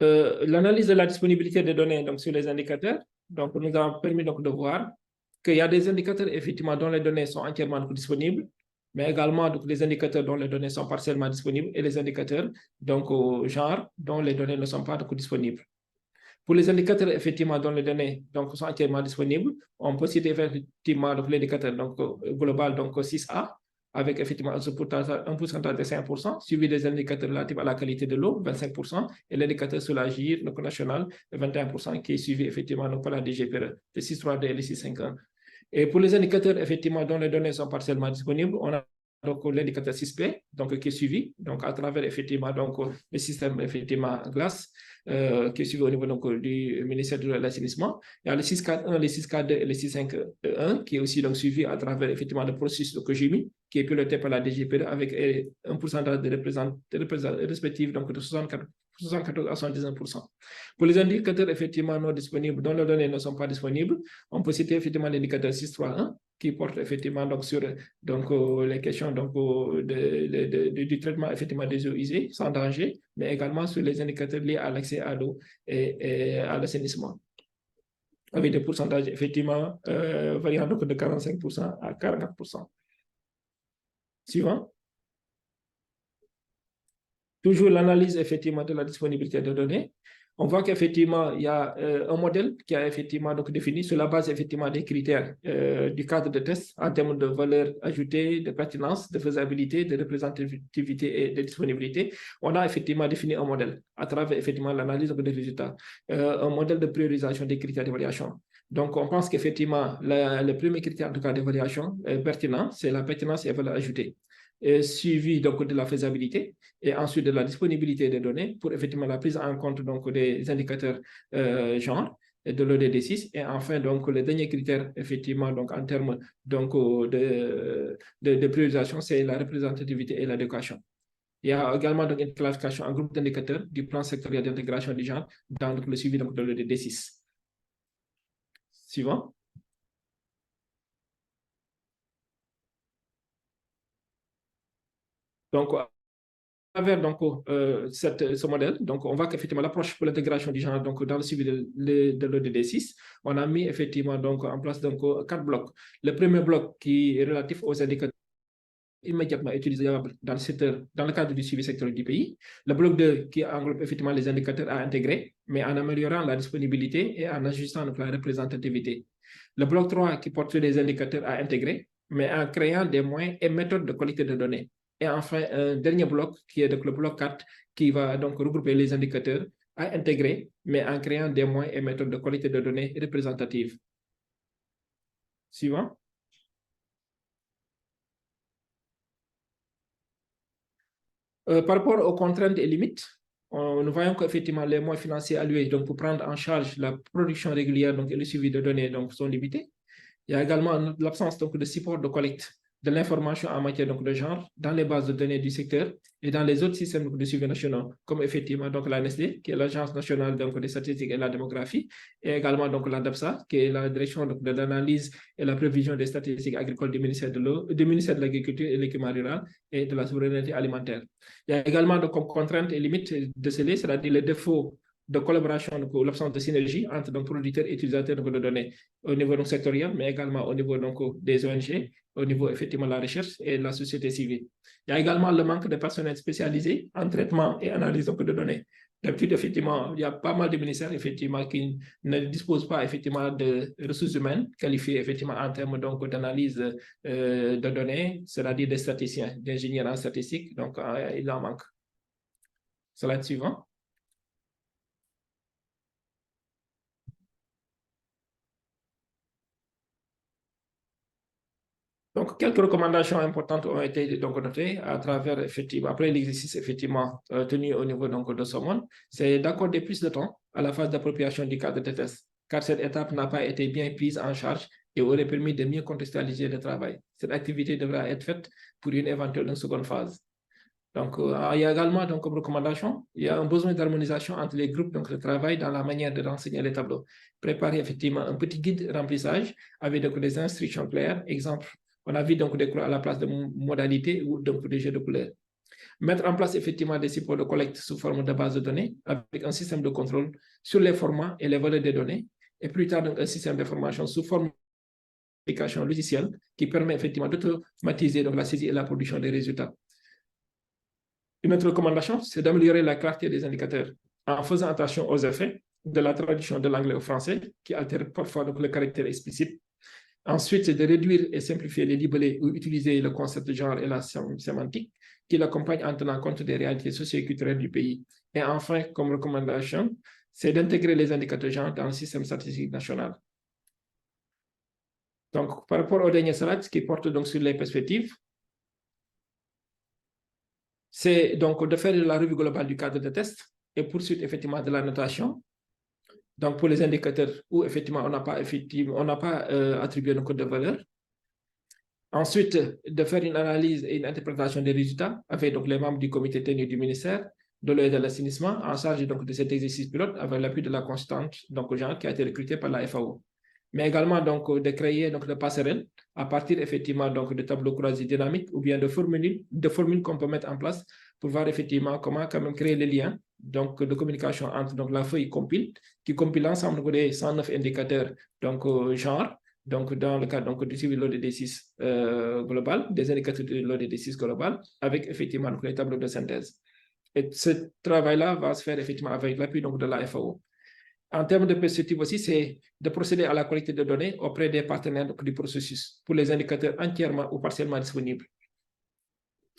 L'analyse de la disponibilité des données sur les indicateurs nous a permis de voir qu'il y a des indicateurs effectivement dont les données sont entièrement disponibles, mais également des indicateurs dont les données sont partiellement disponibles et les indicateurs au genre dont les données ne sont pas disponibles. Pour les indicateurs effectivement dont les données sont entièrement disponibles, on peut citer effectivement l'indicateur global 6A avec effectivement un pourcentage de 5%, suivi des indicateurs relatifs à la qualité de l'eau, 25%, et l'indicateur sur l'agir, donc national, 21%, qui est suivi effectivement donc, par la DGPRE, le 6.3D et le 6.5.1. Et pour les indicateurs, effectivement, dont les données sont partiellement disponibles, on a donc l'indicateur 6P, donc qui est suivi, donc à travers effectivement donc le système effectivement GLAS, qui est suivi au niveau donc du ministère de l'assainissement. Il y a le 6.4.1, le 6.4.2 et le 6.5.1 qui est aussi donc suivi à travers effectivement le processus de COGEMI, qui est piloté par la DGPRE avec un pourcentage de respectif donc de 74 à 79%. Pour les indicateurs effectivement non disponibles, dont les données ne sont pas disponibles, on peut citer effectivement l'indicateur 6.3.1 qui porte effectivement donc sur donc, les questions donc, du traitement effectivement des eaux usées sans danger, mais également sur les indicateurs liés à l'accès à l'eau et à l'assainissement, avec des pourcentages effectivement variant donc de 45% à 44%. Suivant. Toujours l'analyse effectivement de la disponibilité de données. On voit qu'effectivement, il y a un modèle qui a effectivement donc défini sur la base effectivement des critères du cadre de test en termes de valeur ajoutée, de pertinence, de faisabilité, de représentativité et de disponibilité. On a effectivement défini un modèle à travers effectivement l'analyse des résultats, un modèle de priorisation des critères d'évaluation. Donc, on pense qu'effectivement, le premier critère de cas d'évaluation pertinent, c'est la pertinence et la valeur ajoutée. Suivi donc de la faisabilité et ensuite de la disponibilité des données pour effectivement la prise en compte donc des indicateurs genre de l'ODD6 et enfin donc le dernier critère effectivement donc en termes donc de priorisation, c'est la représentativité et l'adéquation. Il y a également donc une classification en groupe d'indicateurs du plan sectoriel d'intégration du genre dans le suivi donc de l'ODD6. Suivant. Donc, à travers donc, ce modèle, donc, on voit qu'effectivement l'approche pour l'intégration du genre donc, dans le suivi de l'ODD6, on a mis effectivement donc, en place donc, 4 blocs. Le premier bloc qui est relatif aux indicateurs immédiatement utilisables dans le cadre du suivi sectoriel du pays. Le bloc 2 qui englobe effectivement les indicateurs à intégrer, mais en améliorant la disponibilité et en ajustant la représentativité. Le bloc 3 qui porte sur les indicateurs à intégrer, mais en créant des moyens et méthodes de collecte de données. Et enfin, un dernier bloc qui est donc le bloc 4 qui va donc regrouper les indicateurs à intégrer, mais en créant des moyens et méthodes de collecte de données représentatives. Suivant. Par rapport aux contraintes et limites, nous voyons qu'effectivement les moyens financiers alloués donc, pour prendre en charge la production régulière donc, et le suivi de données donc, sont limités. Il y a également l'absence de support de collecte de l'information en matière donc, de genre dans les bases de données du secteur et dans les autres systèmes de suivi nationaux, comme effectivement donc, l'ANSD, qui est l'Agence nationale donc, des statistiques et de la démographie, et également donc, l'ADAPSA, qui est la direction donc, de l'analyse et la prévision des statistiques agricoles du ministère de l'Agriculture et de l'Équipement rural et de la souveraineté alimentaire. Il y a également donc, comme contraintes et limites décelées, c'est-à-dire les défauts de collaboration, donc l'absence de synergie entre donc, producteurs et utilisateurs de données au niveau donc, sectoriel, mais également au niveau donc, des ONG, au niveau effectivement de la recherche et de la société civile. Il y a également le manque de personnel spécialisé en traitement et analyse donc, de données. D'habitude, effectivement, il y a pas mal de ministères effectivement, qui ne disposent pas effectivement de ressources humaines qualifiées effectivement, en termes d'analyse de données, c'est-à-dire des statisticiens, d'ingénieurs en statistique, donc il en manque. Slide suivant. Donc, quelques recommandations importantes ont été donc, notées à travers, effectivement, après l'exercice effectivement tenu au niveau donc, de ce monde, c'est d'accorder plus de temps à la phase d'appropriation du cadre de test, car cette étape n'a pas été bien prise en charge et aurait permis de mieux contextualiser le travail. Cette activité devra être faite pour une éventuelle seconde phase. Donc, il y a également donc, comme recommandation, il y a un besoin d'harmonisation entre les groupes donc, de travail dans la manière de renseigner les tableaux. Préparer effectivement un petit guide remplissage avec donc, des instructions claires, exemple. On a vu donc des couleurs à la place de modalités ou donc des jeux de couleurs. Mettre en place effectivement des supports de collecte sous forme de base de données avec un système de contrôle sur les formats et les valeurs des données et plus tard donc, un système d'information sous forme d'application logicielle qui permet effectivement d'automatiser la saisie et la production des résultats. Une autre recommandation, c'est d'améliorer la clarté des indicateurs en faisant attention aux effets de la traduction de l'anglais au français qui altère parfois donc, le caractère explicite Ensuite, c'est de réduire et simplifier les libellés ou utiliser le concept de genre et la sémantique qui l'accompagne en tenant compte des réalités socio-culturelles du pays. Et enfin, comme recommandation, c'est d'intégrer les indicateurs genre dans le système statistique national. Donc, par rapport au dernier slide, qui porte donc sur les perspectives, c'est donc de faire la revue globale du cadre de test et poursuite effectivement de la notation. Donc, pour les indicateurs où effectivement on n'a pas attribué nos codes de valeur. Ensuite, de faire une analyse et une interprétation des résultats avec donc, les membres du comité technique du ministère de l'eau et de l'assainissement en charge donc, de cet exercice pilote avec l'appui de la constante donc, genre, qui a été recrutée par la FAO. Mais également donc, de créer donc, des passerelles à partir effectivement donc, de tableaux croisés dynamiques ou bien de formules qu'on peut mettre en place pour voir effectivement comment quand même créer les liens donc, de communication entre donc, la feuille qui compile l'ensemble des 109 indicateurs donc, genre, donc dans le cadre donc, du suivi de l'ODD6 global, des indicateurs de l'ODD6 global, avec effectivement donc, les tableaux de synthèse. Et ce travail-là va se faire effectivement avec l'appui de la FAO. En termes de perspective aussi, c'est de procéder à la collecte de données auprès des partenaires donc, du processus pour les indicateurs entièrement ou partiellement disponibles,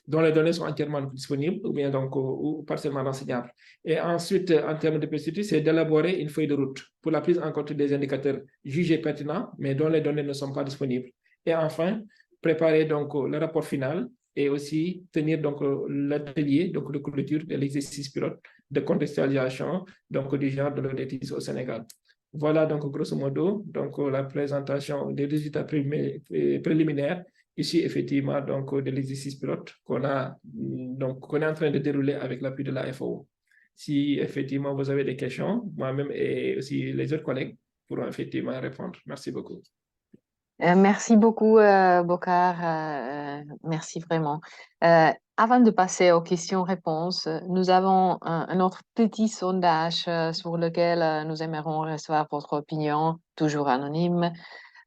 dont les données sont entièrement disponibles ou bien donc ou partiellement renseignables. Et ensuite, en termes de perspective, c'est d'élaborer une feuille de route pour la prise en compte des indicateurs jugés pertinents, mais dont les données ne sont pas disponibles. Et enfin, préparer donc le rapport final et aussi tenir donc l'atelier donc de clôture de l'exercice pilote de contextualisation donc du genre de l'ODD au Sénégal. Voilà donc grosso modo donc la présentation des résultats préliminaires ici effectivement donc de l'exercice pilote qu'on est en train de dérouler avec l'appui de la FAO. Si effectivement vous avez des questions, moi-même et aussi les autres collègues pourront effectivement répondre. Merci beaucoup. Merci beaucoup, Bokar. Merci vraiment. Avant de passer aux questions-réponses, nous avons un autre petit sondage sur lequel nous aimerions recevoir votre opinion, toujours anonyme.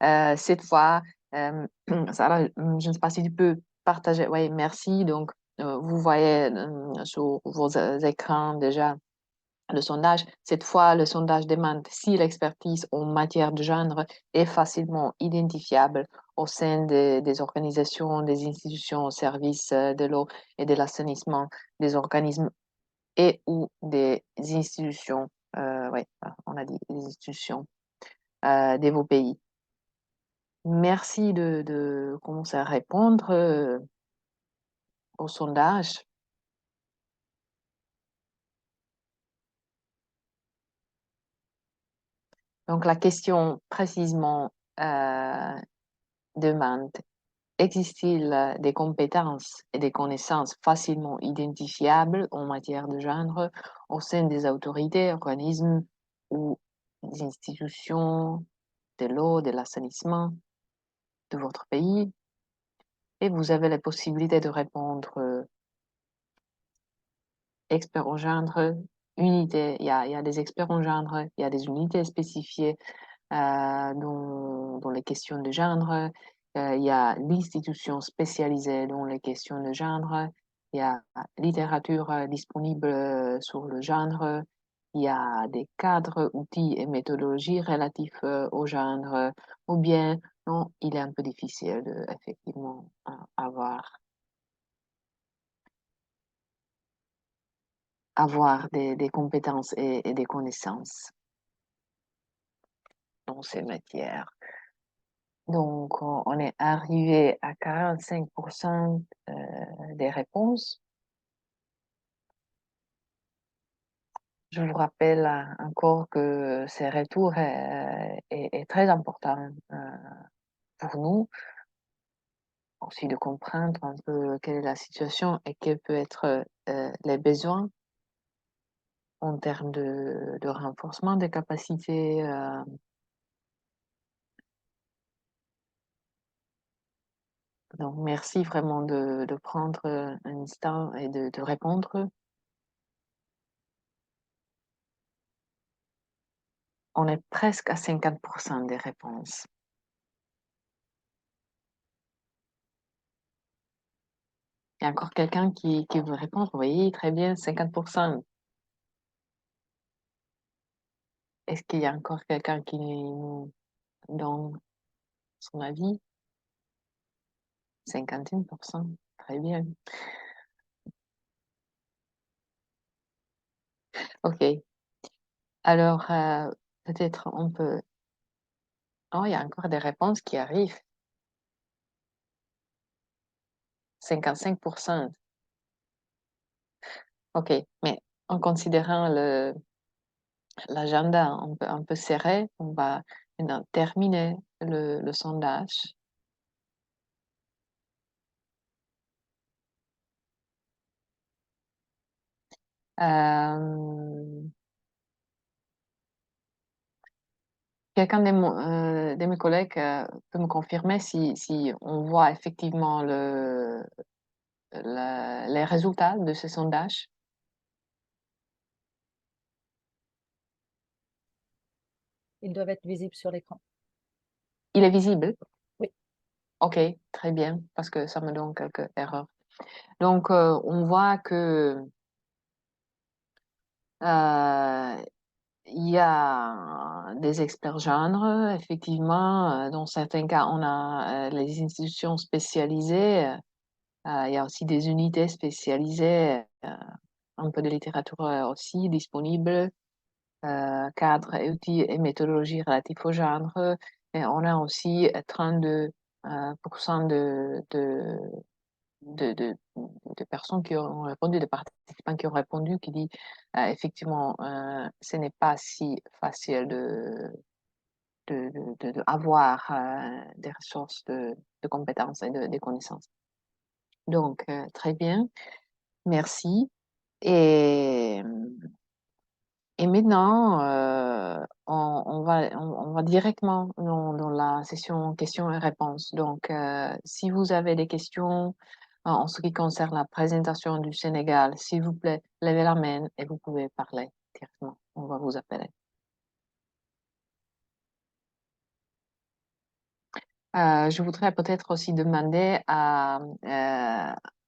Cette fois, Sarah, je ne sais pas si tu peux partager. Oui, merci. Donc, vous voyez sur vos écrans déjà le sondage. Cette fois, le sondage demande si l'expertise en matière de genre est facilement identifiable au sein des organisations, des institutions au service de l'eau et de l'assainissement, des organismes et ou des institutions, oui, on a dit des institutions de vos pays. Merci de commencer à répondre au sondage. Donc, la question précisément demande, existe-t-il des compétences et des connaissances facilement identifiables en matière de genre au sein des autorités, organismes ou des institutions de l'eau, de l'assainissement de votre pays? Et vous avez la possibilité de répondre experts en genre, unité, il y a des experts en genre, il y a des unités spécifiées dans les questions de genre, il y a l'institution spécialisée dans les questions de genre, il y a littérature disponible sur le genre, il y a des cadres, outils et méthodologies relatifs au genre, ou bien non, il est un peu difficile de effectivement avoir des compétences et des connaissances dans ces matières. Donc, on est arrivé à 45% des réponses. Je vous rappelle encore que ces retours est très important pour nous, aussi de comprendre un peu quelle est la situation et quels peuvent être les besoins en termes de renforcement des capacités. Donc, merci vraiment de prendre un instant et de répondre. On est presque à 50% des réponses. Il y a encore quelqu'un qui veut répondre. Oui, très bien, 50%. Est-ce qu'il y a encore quelqu'un qui nous donne son avis. 51%, très bien. OK. Alors, peut-être on peut... Oh, il y a encore des réponses qui arrivent. 55%. OK, mais en considérant l'agenda un peu serré, on va maintenant terminer le sondage. Quelqu'un de mes collègues peut me confirmer si on voit effectivement les résultats de ce sondage? Ils doivent être visibles sur l'écran. Il est visible? Oui. OK, très bien, parce que ça me donne quelques erreurs. Donc, on voit que il y a des experts genres, effectivement. Dans certains cas, on a les institutions spécialisées. Il y a aussi des unités spécialisées, un peu de littérature aussi disponible, cadres et outils et méthodologies relatifs au genre. Et on a aussi 32% de personnes qui ont répondu, de participants qui ont répondu, qui dit effectivement, ce n'est pas si facile d'avoir des ressources de compétences et de connaissances. Donc, très bien, merci. Et maintenant, on va directement dans la session questions et réponses. Donc, si vous avez des questions en ce qui concerne la présentation du Sénégal, s'il vous plaît, levez la main et vous pouvez parler directement. On va vous appeler. Je voudrais peut-être aussi demander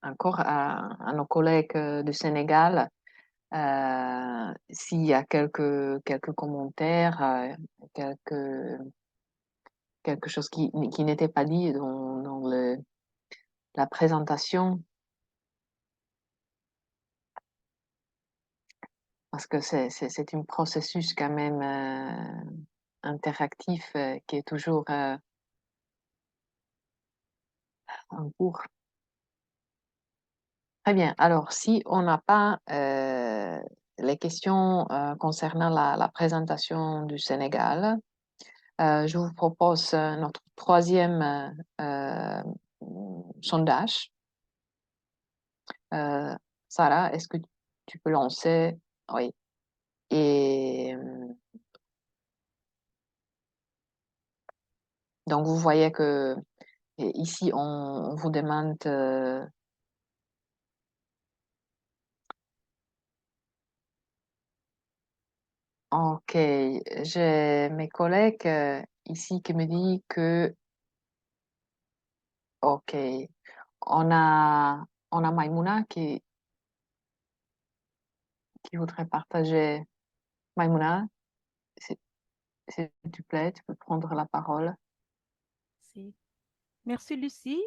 encore à nos collègues du Sénégal s'il y a quelques commentaires, quelque chose qui n'était pas dit dans la présentation, parce que c'est un processus quand même interactif qui est toujours en cours. Très bien. Alors, si on n'a pas les questions concernant la présentation du Sénégal, je vous propose notre troisième sondage. Sarah, est-ce que tu peux lancer? Oui. Et donc, vous voyez que ici, on vous demande OK, j'ai mes collègues ici qui me disent que OK, on a Maïmouna qui voudrait partager. Maïmouna, s'il te plaît, tu peux prendre la parole. Merci Lucie.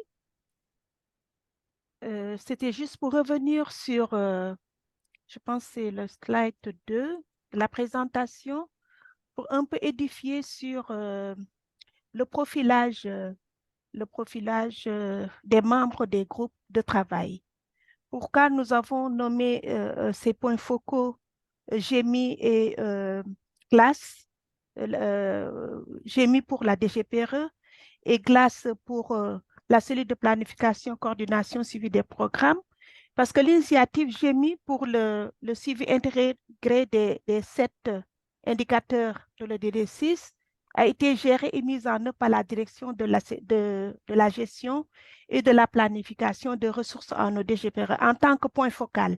C'était juste pour revenir sur, je pense que c'est le slide 2, la présentation, pour un peu édifier sur le profilage des membres des groupes de travail. Pourquoi nous avons nommé ces points focaux GEMI et GLAS, GEMI pour la DGPRE et GLAS pour la cellule de planification, coordination, suivi des programmes, parce que l'initiative GEMI pour le suivi intégré des 7 indicateurs de l'EDD6 a été gérée et mise en œuvre par la direction de la gestion et de la planification de ressources en ODGPRE en tant que point focal.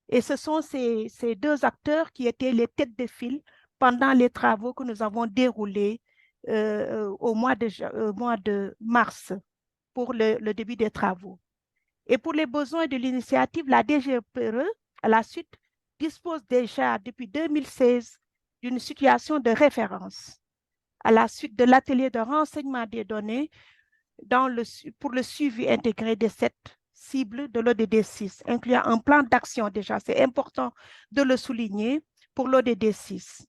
Et ce sont ces deux acteurs qui étaient les têtes de file pendant les travaux que nous avons déroulés au mois de mars pour le début des travaux. Et pour les besoins de l'initiative, la DGPRE, à la suite, dispose déjà depuis 2016 d'une situation de référence à la suite de l'atelier de renseignement des données pour le suivi intégré de cette cible de l'ODD 6, incluant un plan d'action déjà. C'est important de le souligner pour l'ODD 6.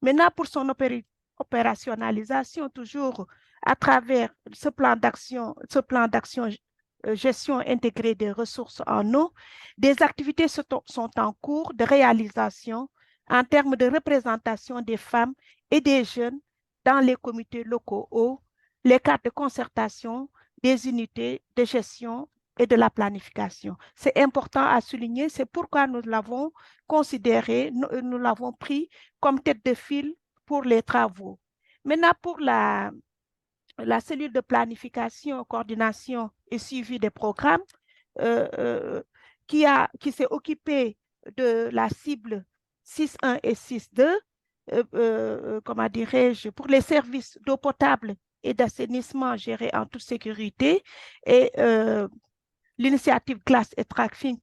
Maintenant, pour son opérationnalisation, toujours à travers ce plan d'action gestion intégrée des ressources en eau, des activités sont en cours de réalisation en termes de représentation des femmes et des jeunes dans les comités locaux eau, les cadres de concertation, des unités de gestion et de la planification. C'est important à souligner, c'est pourquoi nous l'avons considéré, nous l'avons pris comme tête de file pour les travaux. Maintenant, pour la cellule de planification, coordination et suivi des programmes qui s'est occupée de la cible 6.1 et 6.2, comment dirais-je, pour les services d'eau potable et d'assainissement gérés en toute sécurité et l'initiative Glass et Tracking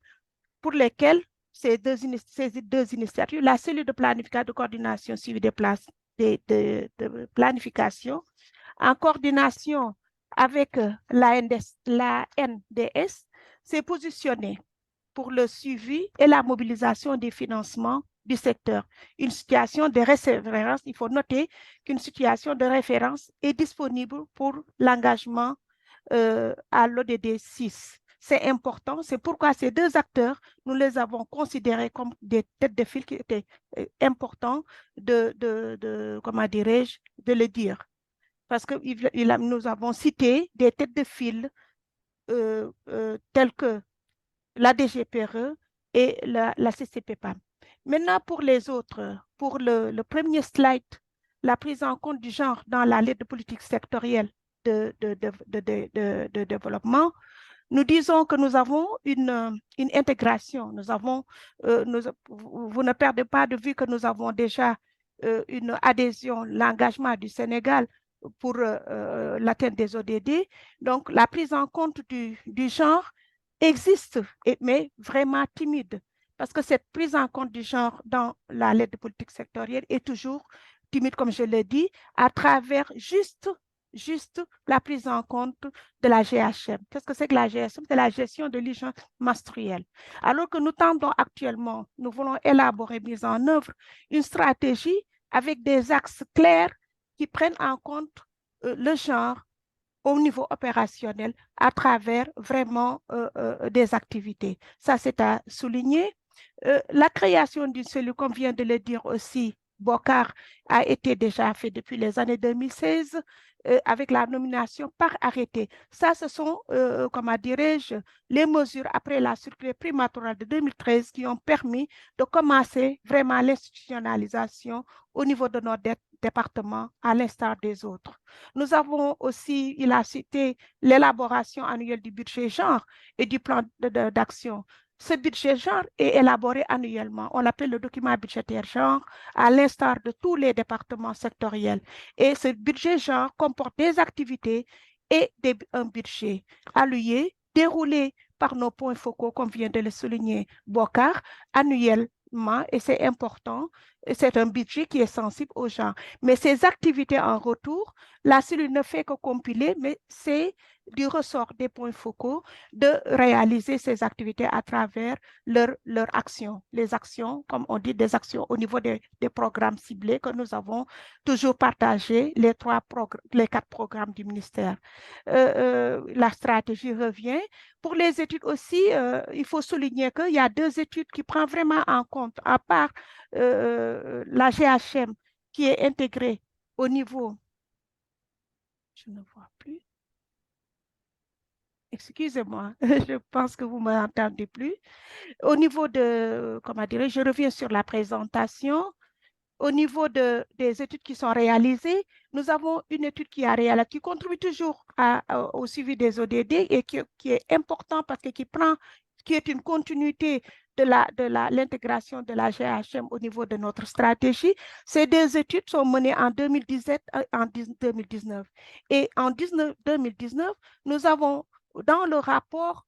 pour lesquels ces deux initiatives, la cellule de planification, de coordination suivi des de planification, en coordination avec la NDS, s'est positionnée pour le suivi et la mobilisation des financements du secteur. Une situation de référence, il faut noter qu'une situation de référence est disponible pour l'engagement à l'ODD 6. C'est important, c'est pourquoi ces deux acteurs, nous les avons considérés comme des têtes de file qui étaient importants comment dirais-je, de le dire. Parce que nous avons cité des têtes de file telles que la DGPRE et la CCPPAM. Maintenant, pour les autres, pour le premier slide, la prise en compte du genre dans la lettre de politique sectorielle de développement, nous disons que nous avons une intégration. Vous ne perdez pas de vue que nous avons déjà une adhésion, l'engagement du Sénégal pour l'atteinte des ODD. Donc, la prise en compte du genre existe, mais vraiment timide, parce que cette prise en compte du genre dans la lettre de politique sectorielle est toujours timide, comme je l'ai dit, à travers juste la prise en compte de la GHM. Qu'est-ce que c'est que la GHM? C'est la gestion de l'hygiène menstruelle. Alors que nous tendons actuellement, nous voulons élaborer, mise en œuvre, une stratégie avec des axes clairs qui prennent en compte le genre au niveau opérationnel à travers vraiment des activités. Ça, c'est à souligner. La création d'une cellule, comme vient de le dire aussi Bokar, a été déjà fait depuis les années 2016 avec la nomination par arrêté. Ça, ce sont, comment dirais-je, les mesures après la circulaire primaturale de 2013 qui ont permis de commencer vraiment l'institutionnalisation au niveau de notre département, à l'instar des autres. Nous avons aussi, il a cité l'élaboration annuelle du budget genre et du plan d'action. Ce budget genre est élaboré annuellement. On l'appelle le document budgétaire genre, à l'instar de tous les départements sectoriels. Et ce budget genre comporte des activités et un budget alloué, déroulé par nos points focaux, comme vient de le souligner Bokar, annuellement, et c'est important. C'est un budget qui est sensible aux gens. Mais ces activités en retour, la cellule ne fait que compiler, mais c'est du ressort des points focaux de réaliser ces activités à travers leurs actions. Les actions, comme on dit, des actions au niveau des programmes ciblés que nous avons toujours partagés, les 4 programmes du ministère. La stratégie revient. Pour les études aussi, il faut souligner qu'il y a 2 études qui prennent vraiment en compte, à part la GHM qui est intégrée au niveau, je ne vois plus, excusez-moi, je pense que vous ne m'entendez plus. Au niveau de, comment dirais-je, je reviens sur la présentation. Au niveau des études qui sont réalisées, nous avons une étude qui contribue toujours au suivi des ODD et qui est important parce que qui est une continuité de l'intégration de la GHM au niveau de notre stratégie. Ces 2 études sont menées en 2017 et en 2019. Et en 2019, nous avons dans le rapport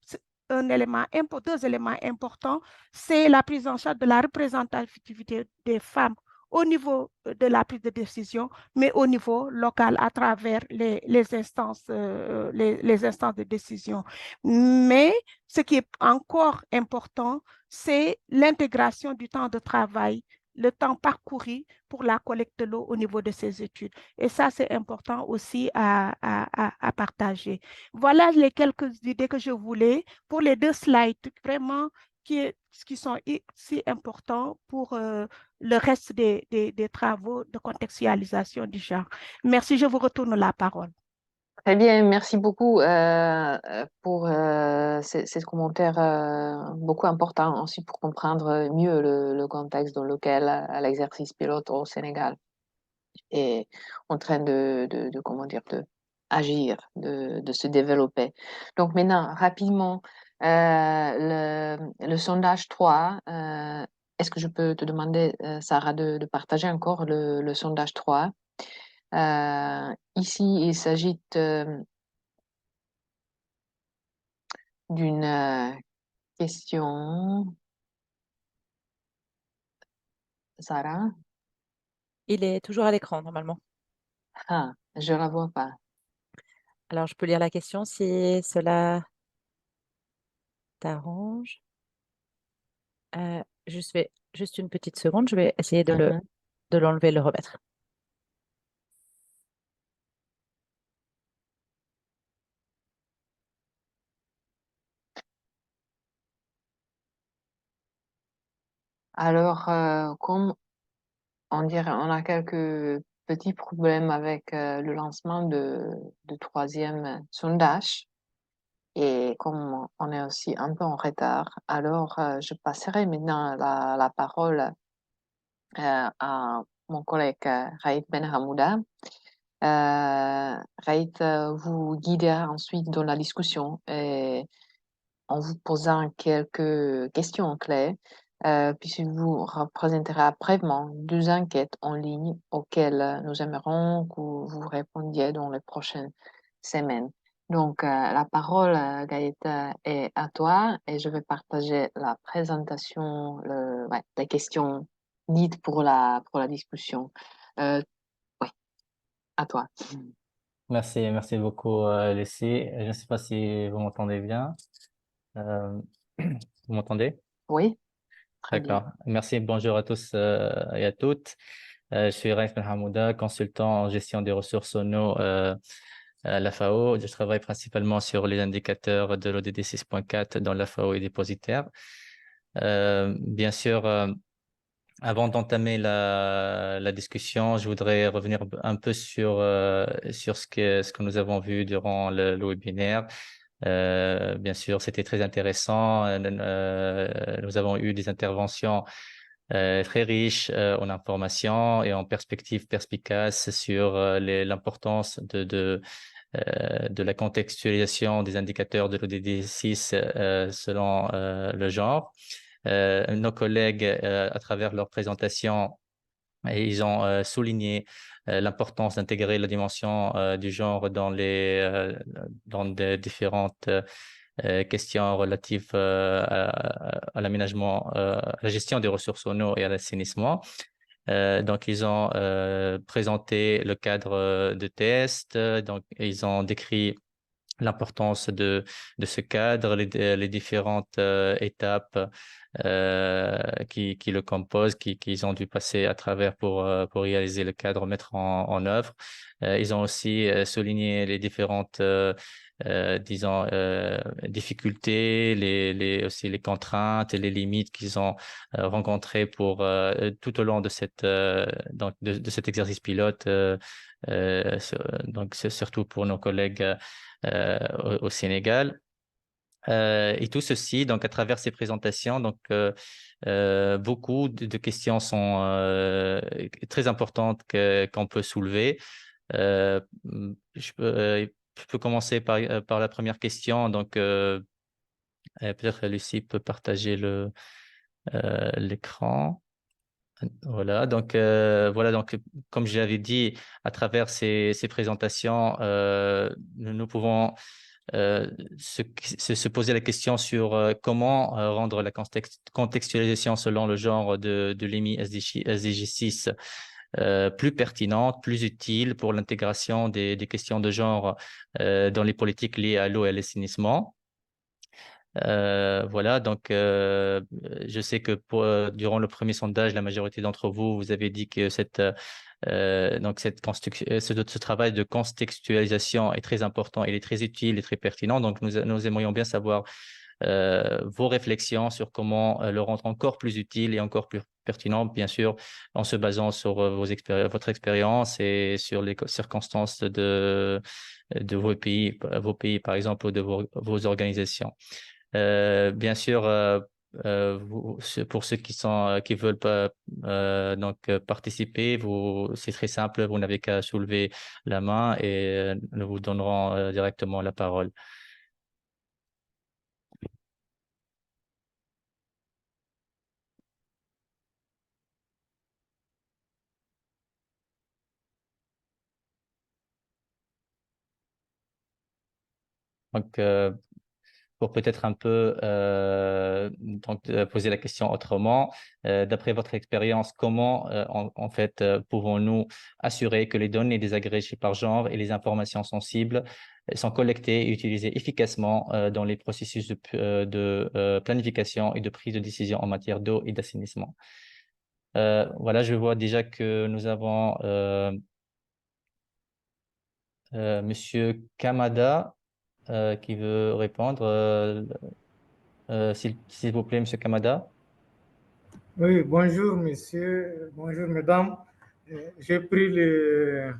2 éléments importants, c'est la prise en charge de la représentativité des femmes au niveau de la prise de décision, mais au niveau local à travers les instances de décision. Mais ce qui est encore important, c'est l'intégration du temps de travail, le temps parcouru pour la collecte de l'eau au niveau de ces études. Et ça, c'est important aussi à partager. Voilà les quelques idées que je voulais pour les 2 slides, vraiment qui sont si importants pour le reste des travaux de contextualisation du genre. Merci, je vous retourne la parole. Très bien, merci beaucoup pour ces commentaires beaucoup importants aussi pour comprendre mieux le contexte dans lequel l'exercice pilote au Sénégal est en train comment dire, de agir, de se développer. Donc maintenant, rapidement, le sondage 3, est-ce que je peux te demander, Sarah, de partager encore le sondage 3? Ici, il s'agit d'une question. Sarah? Il est toujours à l'écran, normalement. Ah, je la vois pas. Alors, je peux lire la question si cela t'arrange. Juste une petite seconde, je vais essayer de Mhm. l'enlever et le remettre. Alors, comme on dirait, on a quelques petits problèmes avec le lancement de troisième sondage. Et comme on est aussi un peu en retard, alors je passerai maintenant la parole à mon collègue Raït Ben Hamouda. Raït vous guidera ensuite dans la discussion et en vous posant quelques questions clés, puis il vous représentera brièvement 2 enquêtes en ligne auxquelles nous aimerons que vous répondiez dans les prochaines semaines. Donc, la parole, Gaëta, est à toi et je vais partager la présentation, les questions dites pour la discussion. Oui, à toi. Merci beaucoup, Lucie. Je ne sais pas si vous m'entendez bien. Vous m'entendez? Oui, très bien. D'accord. Merci. Bonjour à tous et à toutes. Je suis Raif Ben Hamouda, consultant en gestion des ressources en eau à la FAO. Je travaille principalement sur les indicateurs de l'ODD 6.4 dans la FAO et dépositaire. Bien sûr, avant d'entamer la discussion, je voudrais revenir un peu sur ce que nous avons vu durant le webinaire. Bien sûr, c'était très intéressant. Nous avons eu des interventions très riches en informations et en perspectives perspicaces sur l'importance de la contextualisation des indicateurs de l'ODD 6 selon le genre. Nos collègues, à travers leur présentation, ils ont souligné l'importance d'intégrer la dimension du genre dans des différentes questions relatives à l'aménagement, à la gestion des ressources en eau et à l'assainissement. Donc, ils ont présenté le cadre de test. Donc, ils ont décrit l'importance de ce cadre, les différentes étapes qui le composent, qu'ils ont dû passer à travers pour réaliser le cadre, mettre en œuvre. Ils ont aussi souligné les différentes disons difficultés, aussi les contraintes et les limites qu'ils ont rencontrées pour tout au long de de cet exercice pilote. Donc c'est surtout pour nos collègues au Sénégal. Et tout ceci, donc à travers ces présentations, donc beaucoup de questions sont très importantes qu'on peut soulever. Je peux commencer par la première question. Donc peut-être Lucie peut partager l'écran. Voilà, donc comme j'avais dit, à travers ces présentations, nous pouvons se poser la question sur comment rendre la contextualisation selon le genre de l'EMI SDG 6 plus pertinente, plus utile pour l'intégration des questions de genre dans les politiques liées à l'eau et à l'assainissement. Voilà, donc je sais que durant le premier sondage, la majorité d'entre vous, vous avez dit que ce travail de contextualisation est très important, il est très utile et très pertinent. Donc nous aimerions bien savoir vos réflexions sur comment le rendre encore plus utile et encore plus pertinent, bien sûr, en se basant sur votre expérience et sur les circonstances de vos pays, par exemple, ou de vos organisations. Bien sûr, pour ceux qui veulent pas participer, c'est très simple, vous n'avez qu'à soulever la main et nous vous donnerons directement la parole. Donc, pour peut-être un peu poser la question autrement, d'après votre expérience, comment en fait pouvons-nous assurer que les données désagrégées par genre et les informations sensibles sont collectées et utilisées efficacement dans les processus de planification et de prise de décision en matière d'eau et d'assainissement? Voilà, je vois déjà que nous avons Monsieur Kamada qui veut répondre. S'il vous plaît, Monsieur Kamada. Oui, bonjour messieurs, bonjour mesdames. J'ai pris le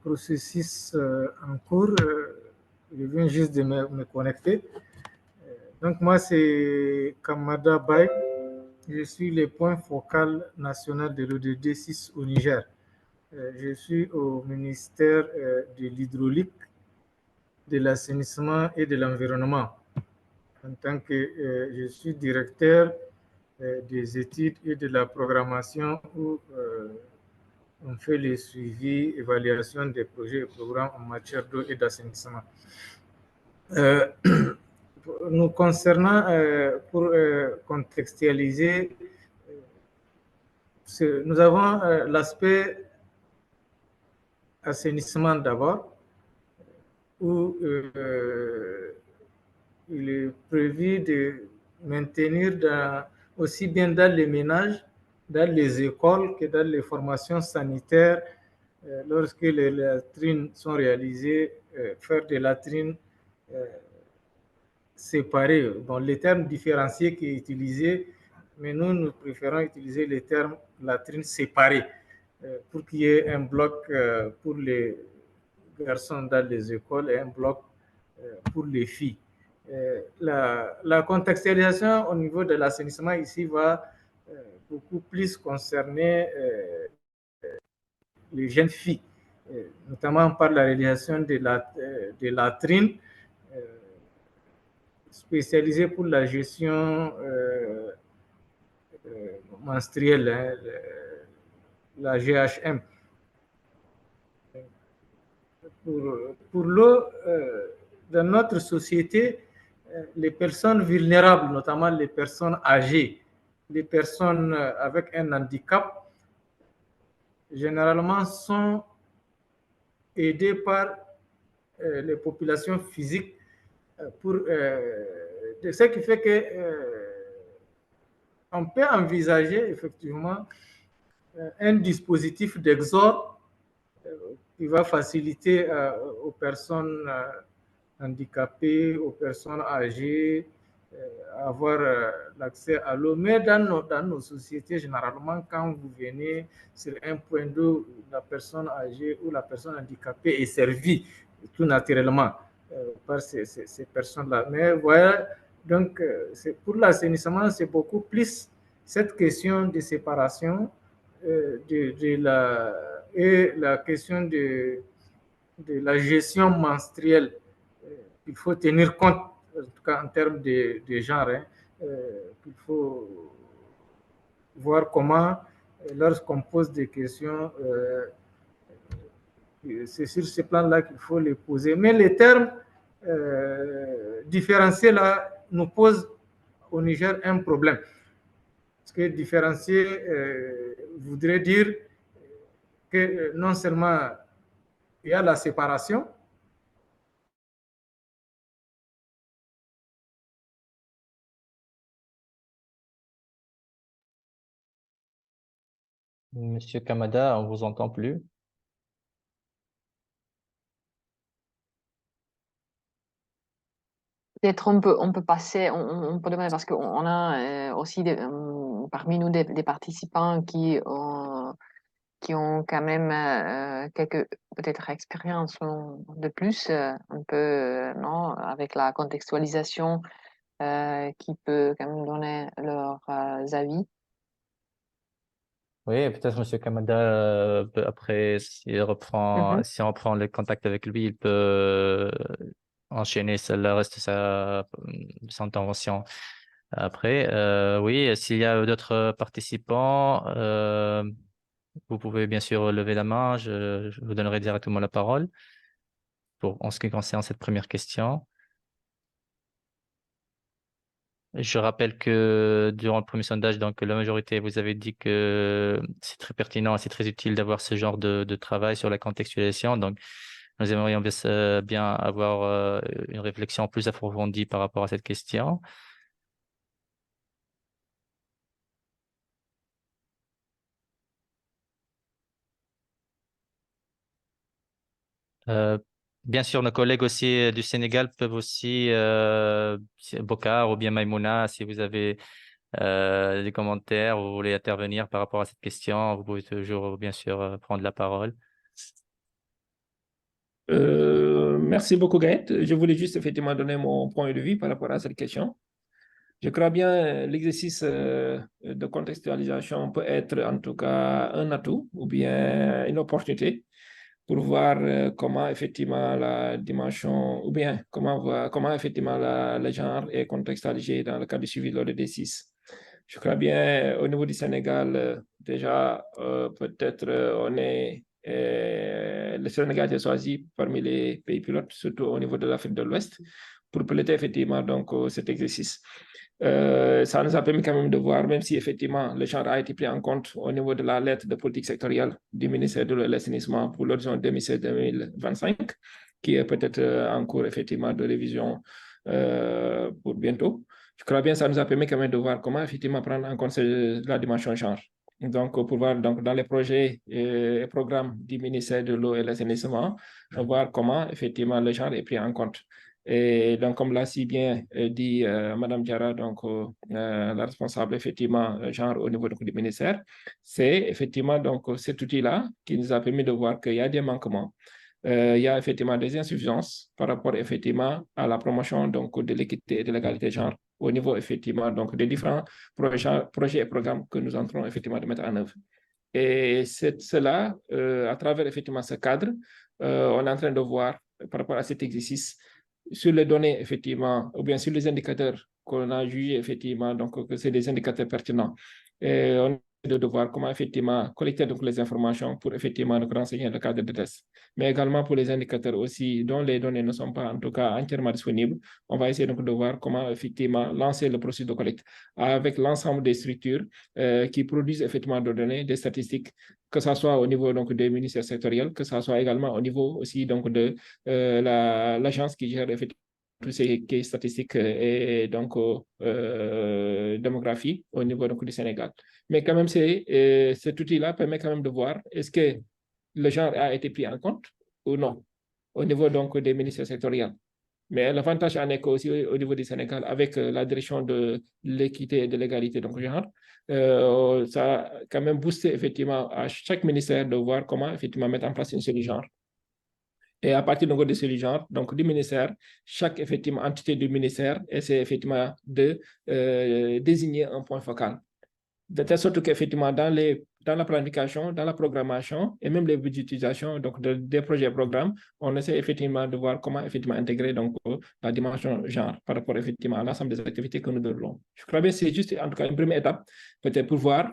processus en cours. Je viens juste de me connecter. Donc moi, c'est Kamada Bay. Je suis le point focal national de l'ODD 6 au Niger. Je suis au ministère de l'hydraulique, de l'assainissement et de l'environnement. En tant que je suis directeur des études et de la programmation où on fait le suivi, évaluation des projets et programmes en matière d'eau et d'assainissement. Nous concernant, pour contextualiser, nous avons l'aspect assainissement d'abord, où il est prévu de maintenir aussi bien dans les ménages, dans les écoles que dans les formations sanitaires, lorsque les latrines sont réalisées, faire des latrines séparées. Bon, le terme différencié qui est utilisé, mais nous préférons utiliser le terme latrines séparées pour qu'il y ait un bloc pour les garçons dans les écoles et un bloc pour les filles. La contextualisation au niveau de l'assainissement ici va beaucoup plus concerner les jeunes filles, notamment par la réalisation de latrines spécialisées pour la gestion menstruelle, hein, la GHM. Pour l'eau, dans notre société, les personnes vulnérables, notamment les personnes âgées, les personnes avec un handicap, généralement sont aidées par les populations physiques ce qui fait que on peut envisager effectivement un dispositif d'exode qui va faciliter aux personnes handicapées, aux personnes âgées, avoir l'accès à l'eau. Mais dans nos sociétés, généralement, quand vous venez sur un point d'eau, la personne âgée ou la personne handicapée est servie tout naturellement par ces personnes-là. Mais voilà, donc pour l'assainissement, c'est beaucoup plus cette question de séparation et la question de la gestion menstruelle. Il faut tenir compte, en tout cas en termes de genre, hein, il faut voir comment, lorsqu'on pose des questions, C'est sur ce plan-là qu'il faut les poser. Mais les termes différenciés là nous posent au Niger un problème. Parce que différencier voudrait dire que non seulement il y a la séparation, Monsieur Kamada, on vous entend plus. Peut-être on peut passer, on peut demander parce qu'on a aussi parmi nous des participants qui ont quand même quelques peut-être expériences de plus, un peu, non, avec la contextualisation qui peut quand même donner leurs avis. Oui, peut-être Monsieur Kamada, après, si on reprend le contact avec lui, il peut enchaîner le reste de sa intervention. Après, oui, s'il y a d'autres participants, vous pouvez bien sûr lever la main. Je vous donnerai directement la parole en ce qui concerne cette première question. Je rappelle que durant le premier sondage, donc la majorité, vous avez dit que c'est très pertinent, c'est très utile d'avoir ce genre de travail sur la contextualisation. Donc, nous aimerions bien avoir une réflexion plus approfondie par rapport à cette question. Bien sûr, nos collègues aussi du Sénégal peuvent aussi, Bokar ou bien Maïmouna, si vous avez des commentaires ou vous voulez intervenir par rapport à cette question, vous pouvez toujours bien sûr prendre la parole. Merci beaucoup, Gaët. Je voulais juste effectivement donner mon point de vue par rapport à cette question. Je crois bien l'exercice de contextualisation peut être en tout cas un atout ou bien une opportunité pour voir comment effectivement la dimension ou bien comment effectivement le genre est contextualisé dans le cadre du suivi de l'ODD6. Je crois bien au niveau du Sénégal, déjà peut-être le Sénégal est choisi parmi les pays pilotes, surtout au niveau de l'Afrique de l'Ouest, pour piloter effectivement donc cet exercice. Ça nous a permis quand même de voir, même si effectivement le genre a été pris en compte au niveau de la lettre de politique sectorielle du ministère de l'Assainissement pour l'horizon 2016-2025, qui est peut-être en cours effectivement de révision pour bientôt. Je crois bien que ça nous a permis quand même de voir comment effectivement prendre en compte la dimension genre. Donc, pour voir donc, dans les projets et programmes du ministère de l'eau et de l'assainissement, voir comment effectivement le genre est pris en compte. Et donc, comme l'a si bien dit Madame Diarra, donc la responsable effectivement genre au niveau du ministère, c'est effectivement donc cet outil-là qui nous a permis de voir qu'il y a des manquements. Il y a effectivement des insuffisances par rapport effectivement à la promotion donc, de l'équité et de l'égalité genre au niveau effectivement donc, des différents projets et programmes que nous entrons effectivement de mettre en œuvre. Et c'est cela, à travers effectivement ce cadre, on est en train de voir par rapport à cet exercice sur les données effectivement, ou bien sur les indicateurs qu'on a jugé effectivement, donc que c'est des indicateurs pertinents. Et on de voir comment effectivement collecter donc les informations pour effectivement nous renseigner le cadre de test. Mais également pour les indicateurs aussi dont les données ne sont pas en tout cas entièrement disponibles, on va essayer donc de voir comment effectivement lancer le processus de collecte avec l'ensemble des structures qui produisent effectivement des données, des statistiques, que ce soit au niveau donc des ministères sectoriels, que ce soit également au niveau aussi donc de l'agence qui gère effectivement tous ces statistiques et donc démographie au niveau donc, du Sénégal. Mais quand même, cet outil-là permet quand même de voir est-ce que le genre a été pris en compte ou non au niveau donc des ministères sectoriels. Mais l'avantage en est qu'aussi au niveau du Sénégal, avec la direction de l'équité et de l'égalité donc genre, ça a quand même boosté effectivement à chaque ministère de voir comment effectivement mettre en place une seule genre. Et à partir de ce genre, donc du ministère, chaque effectivement entité du ministère essaie effectivement de désigner un point focal. De telle sorte qu'effectivement, dans les dans la planification, dans la programmation et même les budgétisations donc des projets et programmes, on essaie effectivement de voir comment effectivement intégrer donc la dimension genre par rapport effectivement à l'ensemble des activités que nous développons. Je crois bien que c'est juste en tout cas une première étape, peut-être pour voir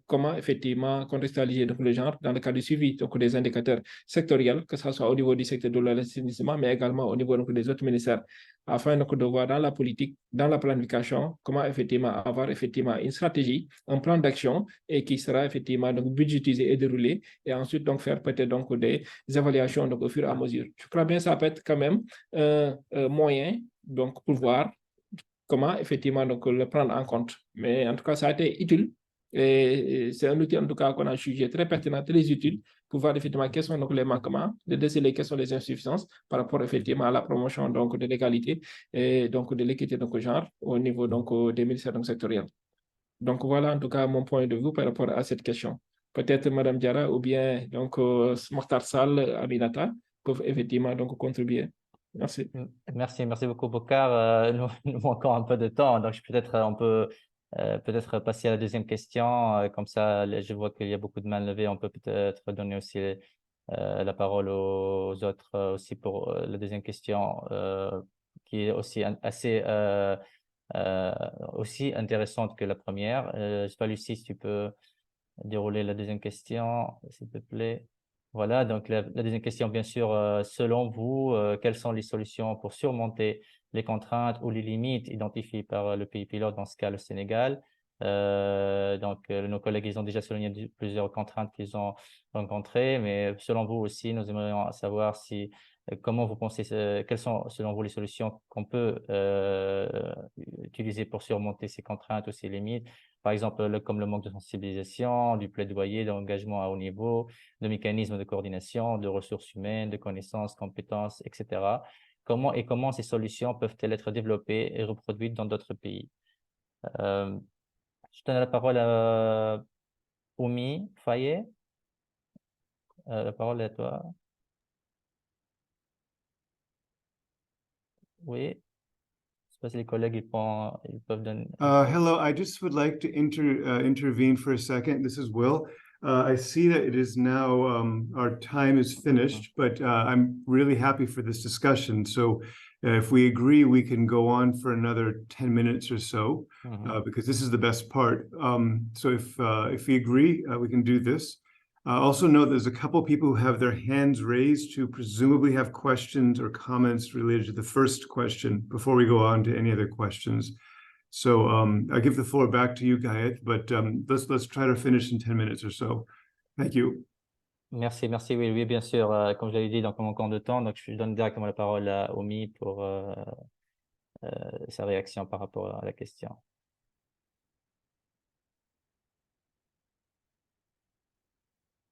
comment effectivement contextualiser donc, le genre dans le cadre du suivi donc, des indicateurs sectoriels, que ce soit au niveau du secteur de l'assainissement, mais également au niveau donc, des autres ministères, afin donc, de voir dans la politique, dans la planification, comment effectivement avoir effectivement une stratégie, un plan d'action et qui sera effectivement donc, budgétisé et déroulé, et ensuite donc faire peut-être donc des évaluations donc, au fur et à mesure. Je crois bien que ça peut être quand même un moyen donc, pour voir comment effectivement donc, le prendre en compte. Mais en tout cas, ça a été utile. Et c'est un outil en tout cas qu'on a jugé très pertinent, très utile pour voir effectivement quels sont donc, les manquements, de déceler quelles sont les insuffisances par rapport effectivement à la promotion donc, de l'égalité et donc de l'équité donc, au genre au niveau donc, des ministères donc, sectoriels. Donc voilà en tout cas mon point de vue par rapport à cette question. Peut-être Mme Diarra ou bien donc Mokhtar Sall, Aminata peuvent effectivement donc contribuer. Merci. Merci beaucoup, Bokar. Nous manquons un peu de temps, donc peut-être on peut peut-être passer à la deuxième question. Comme ça, je vois qu'il y a beaucoup de mains levées. On peut peut-être donner aussi la parole aux autres aussi pour la deuxième question, qui est aussi assez aussi intéressante que la première. Je ne sais pas, Lucie, si tu peux dérouler la deuxième question, s'il te plaît. Voilà, donc la deuxième question, bien sûr, selon vous, quelles sont les solutions pour surmonter les contraintes ou les limites identifiées par le pays pilote, dans ce cas le Sénégal? Nos collègues, ils ont déjà souligné plusieurs contraintes qu'ils ont rencontrées, mais selon vous aussi, nous aimerions savoir si, comment vous pensez, quelles sont selon vous les solutions qu'on peut utiliser pour surmonter ces contraintes ou ces limites? Par exemple, comme le manque de sensibilisation, du plaidoyer, d'engagement à haut niveau, de mécanismes de coordination, de ressources humaines, de connaissances, compétences, etc. Comment ces solutions peuvent-elles être développées et reproduites dans d'autres pays? Je donne la parole à Oumi Faye. La parole est à toi. Oui. Je ne sais pas si les collègues ils peuvent donner. Hello, I just would like to intervene for a second. This is Will. I see that it is now, our time is finished, but I'm really happy for this discussion. So if we agree, we can go on for another 10 minutes or so, because this is the best part. So if we agree, we can do this. Also note there's a couple people who have their hands raised who presumably have questions or comments related to the first question before we go on to any other questions. So I give the floor back to you, Gayet, but let's try to finish in 10 minutes or so. Thank you. Merci, oui, bien sûr. Comme je l'avais dit, donc on manque de temps, donc je donne directement la parole à Oumi pour sa réaction par rapport à la question.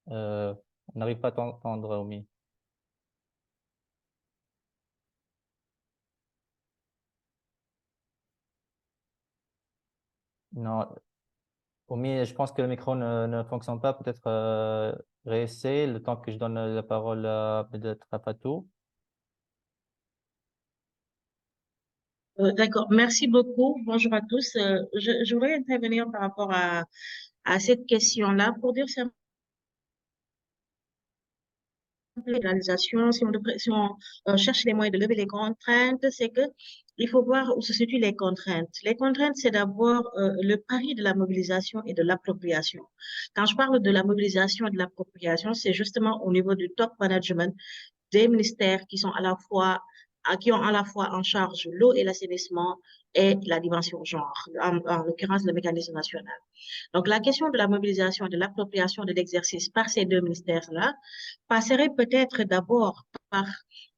On n'arrive pas à t'entendre, Oumi. Non, Oumi, je pense que le micro ne fonctionne pas. Peut-être réessayer le temps que je donne la parole peut-être à Fatou. D'accord, merci beaucoup. Bonjour à tous. Je voudrais intervenir par rapport à cette question-là pour dire simplement réalisation, si on cherche les moyens de lever les contraintes, c'est que il faut voir où se situent les contraintes. Les contraintes, c'est d'abord le pari de la mobilisation et de l'appropriation. Quand je parle de la mobilisation et de l'appropriation, c'est justement au niveau du top management des ministères qui sont qui ont à la fois en charge l'eau et l'assainissement et la dimension genre, en l'occurrence le mécanisme national. Donc, la question de la mobilisation et de l'appropriation de l'exercice par ces deux ministères-là passerait peut-être d'abord par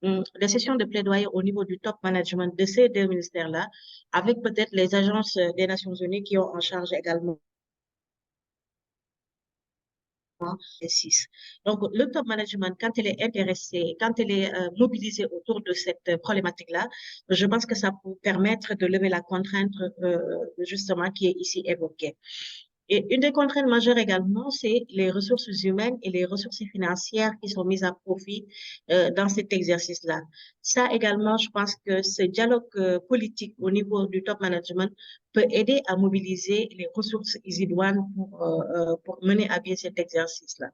des sessions de plaidoyer au niveau du top management de ces deux ministères-là, avec peut-être les agences des Nations Unies qui ont en charge également les 6. Donc, le top management, quand elle est intéressée, quand elle est mobilisée autour de cette problématique-là, je pense que ça peut permettre de lever la contrainte justement qui est ici évoquée. Et une des contraintes majeures également, c'est les ressources humaines et les ressources financières qui sont mises à profit dans cet exercice-là. Ça également, je pense que ce dialogue politique au niveau du top management peut aider à mobiliser les ressources idoines pour mener à bien cet exercice-là.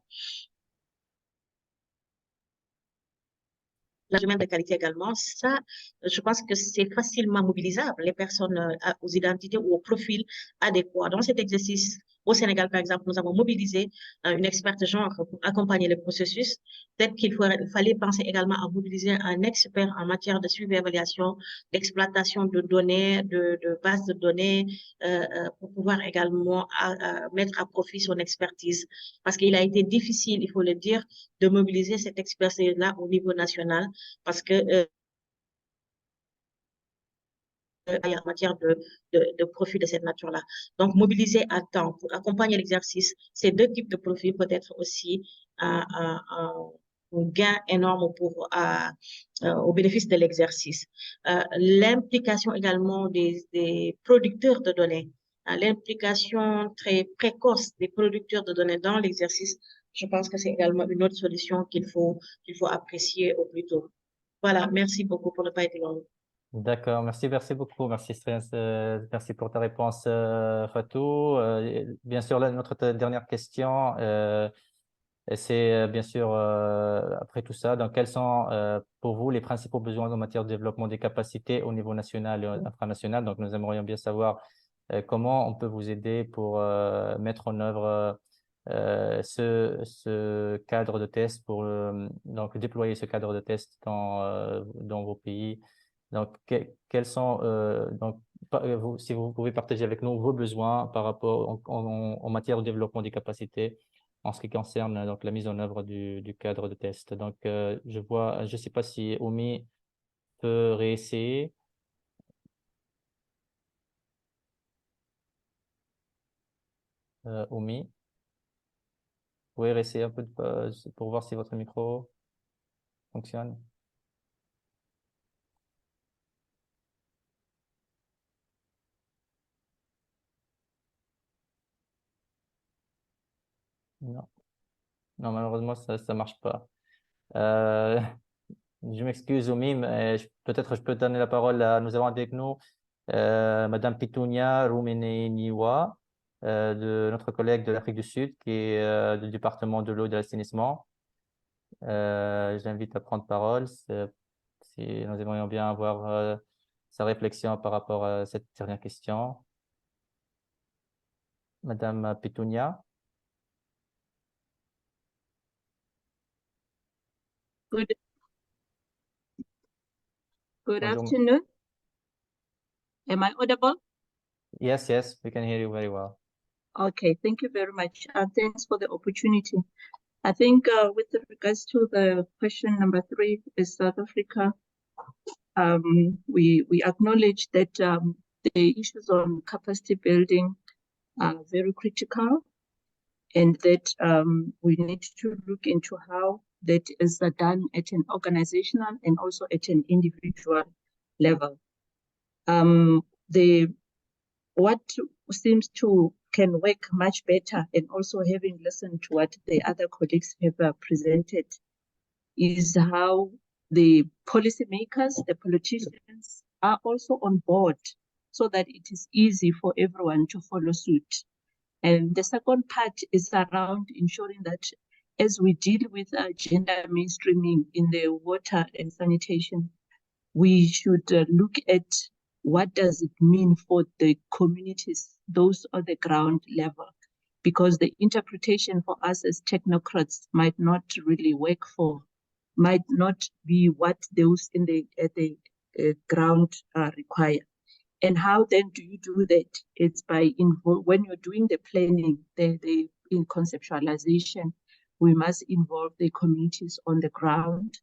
L'agent de qualité également, ça, je pense que c'est facilement mobilisable, les personnes aux identités ou aux profils adéquats. Dans cet exercice, au Sénégal, par exemple, nous avons mobilisé une experte genre pour accompagner le processus. Peut-être qu'il fallait penser également à mobiliser un expert en matière de suivi et évaluation, d'exploitation de données, de bases de données, pour pouvoir également mettre à profit son expertise. Parce qu'il a été difficile, il faut le dire, de mobiliser cette expertise-là au niveau national, parce que en matière de profil de cette nature-là. Donc, mobiliser à temps pour accompagner l'exercice, ces deux types de profils peut être aussi un gain énorme au bénéfice de l'exercice. L'implication également des producteurs de données, l'implication très précoce des producteurs de données dans l'exercice, je pense que c'est également une autre solution qu'il faut apprécier au plus tôt. Voilà, merci beaucoup pour ne pas être long. D'accord, merci beaucoup. Merci pour ta réponse, Fatou. Bien sûr, là, notre dernière question, c'est bien sûr, après tout ça, donc quels sont pour vous les principaux besoins en matière de développement des capacités au niveau national et international? Donc, nous aimerions bien savoir comment on peut vous aider pour mettre en œuvre ce cadre de test, pour donc déployer ce cadre de test dans vos pays. Donc, quels sont, si vous pouvez partager avec nous vos besoins par rapport en matière de développement des capacités en ce qui concerne donc la mise en œuvre du cadre de test. Donc, je sais pas si Oumi peut réessayer. Oumi, vous pouvez réessayer un peu pour voir si votre micro fonctionne. Non, non, malheureusement, ça ne marche pas. Je m'excuse, Oumi, mais peut-être je peux donner la parole nous avons avec nous Madame Pitounia Rouméné-Niwa, de notre collègue de l'Afrique du Sud, qui est du département de l'eau et de l'assainissement. Je l'invite à prendre parole si nous aimerions bien avoir sa réflexion par rapport à cette dernière question. Madame Pitounia. Good Bonjour. afternoon. Am I audible? Yes, we can hear you very well. Okay, thank you very much. Thanks for the opportunity. I think with regards to the question number 3 is South Africa. We acknowledge that the issues on capacity building are very critical, and that we need to look into how that is done at an organizational and also at an individual level. What seems to can work much better, and also having listened to what the other colleagues have presented, is how the policymakers, the politicians are also on board, so that it is easy for everyone to follow suit. And the second part is around ensuring that as we deal with gender mainstreaming in the water and sanitation, we should look at what does it mean for the communities, those on the ground level, because the interpretation for us as technocrats might not really work might not be what those at the ground require. And how then do you do that? It's by when you're doing the planning, in conceptualization, we must involve the communities on the ground.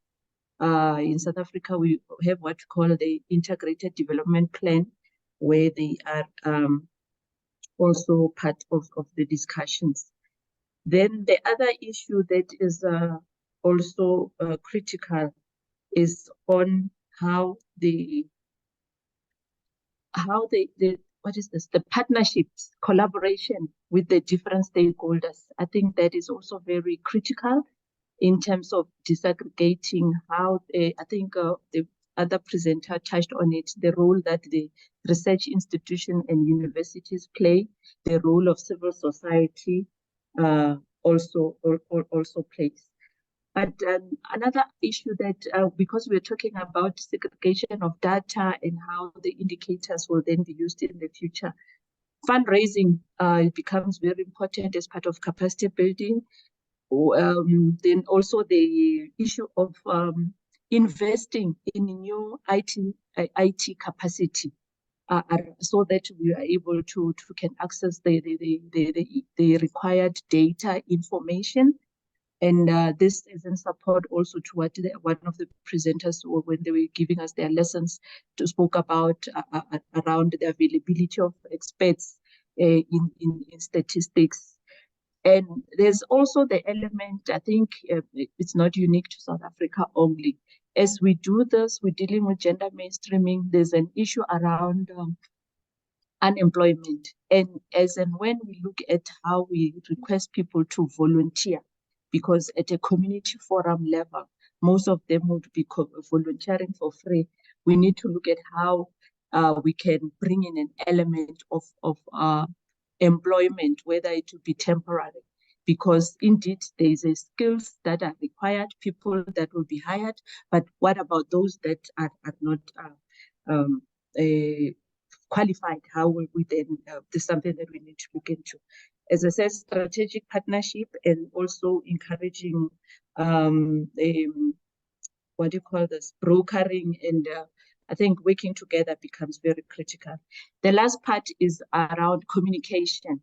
In South Africa, we have what we call the Integrated Development Plan, where they are also part of the discussions. Then the other issue that is also critical is on how what is this? The partnerships, collaboration with the different stakeholders. I think that is also very critical in terms of disaggregating how I think the other presenter touched on it, the role that the research institution and universities play, the role of civil society also plays. But another issue that, because we're talking about segregation of data and how the indicators will then be used in the future, fundraising becomes very important as part of capacity building. Then also the issue of investing in new IT capacity so that we are able to can access the required data information. And this is in support also to what one of the presenters, when they were giving us their lessons, spoke about around the availability of experts in statistics. And there's also the element, I think it's not unique to South Africa only. As we do this, we're dealing with gender mainstreaming, there's an issue around unemployment. And as and when we look at how we request people to volunteer, because at a community forum level, most of them would be volunteering for free. We need to look at how we can bring in an element of employment, whether it will be temporary, because indeed there is skills that are required, people that will be hired, but what about those that are not qualified? How will we then, this is something that we need to look into. As I said, strategic partnership and also encouraging, what do you call this, brokering, and I think working together becomes very critical. The last part is around communication.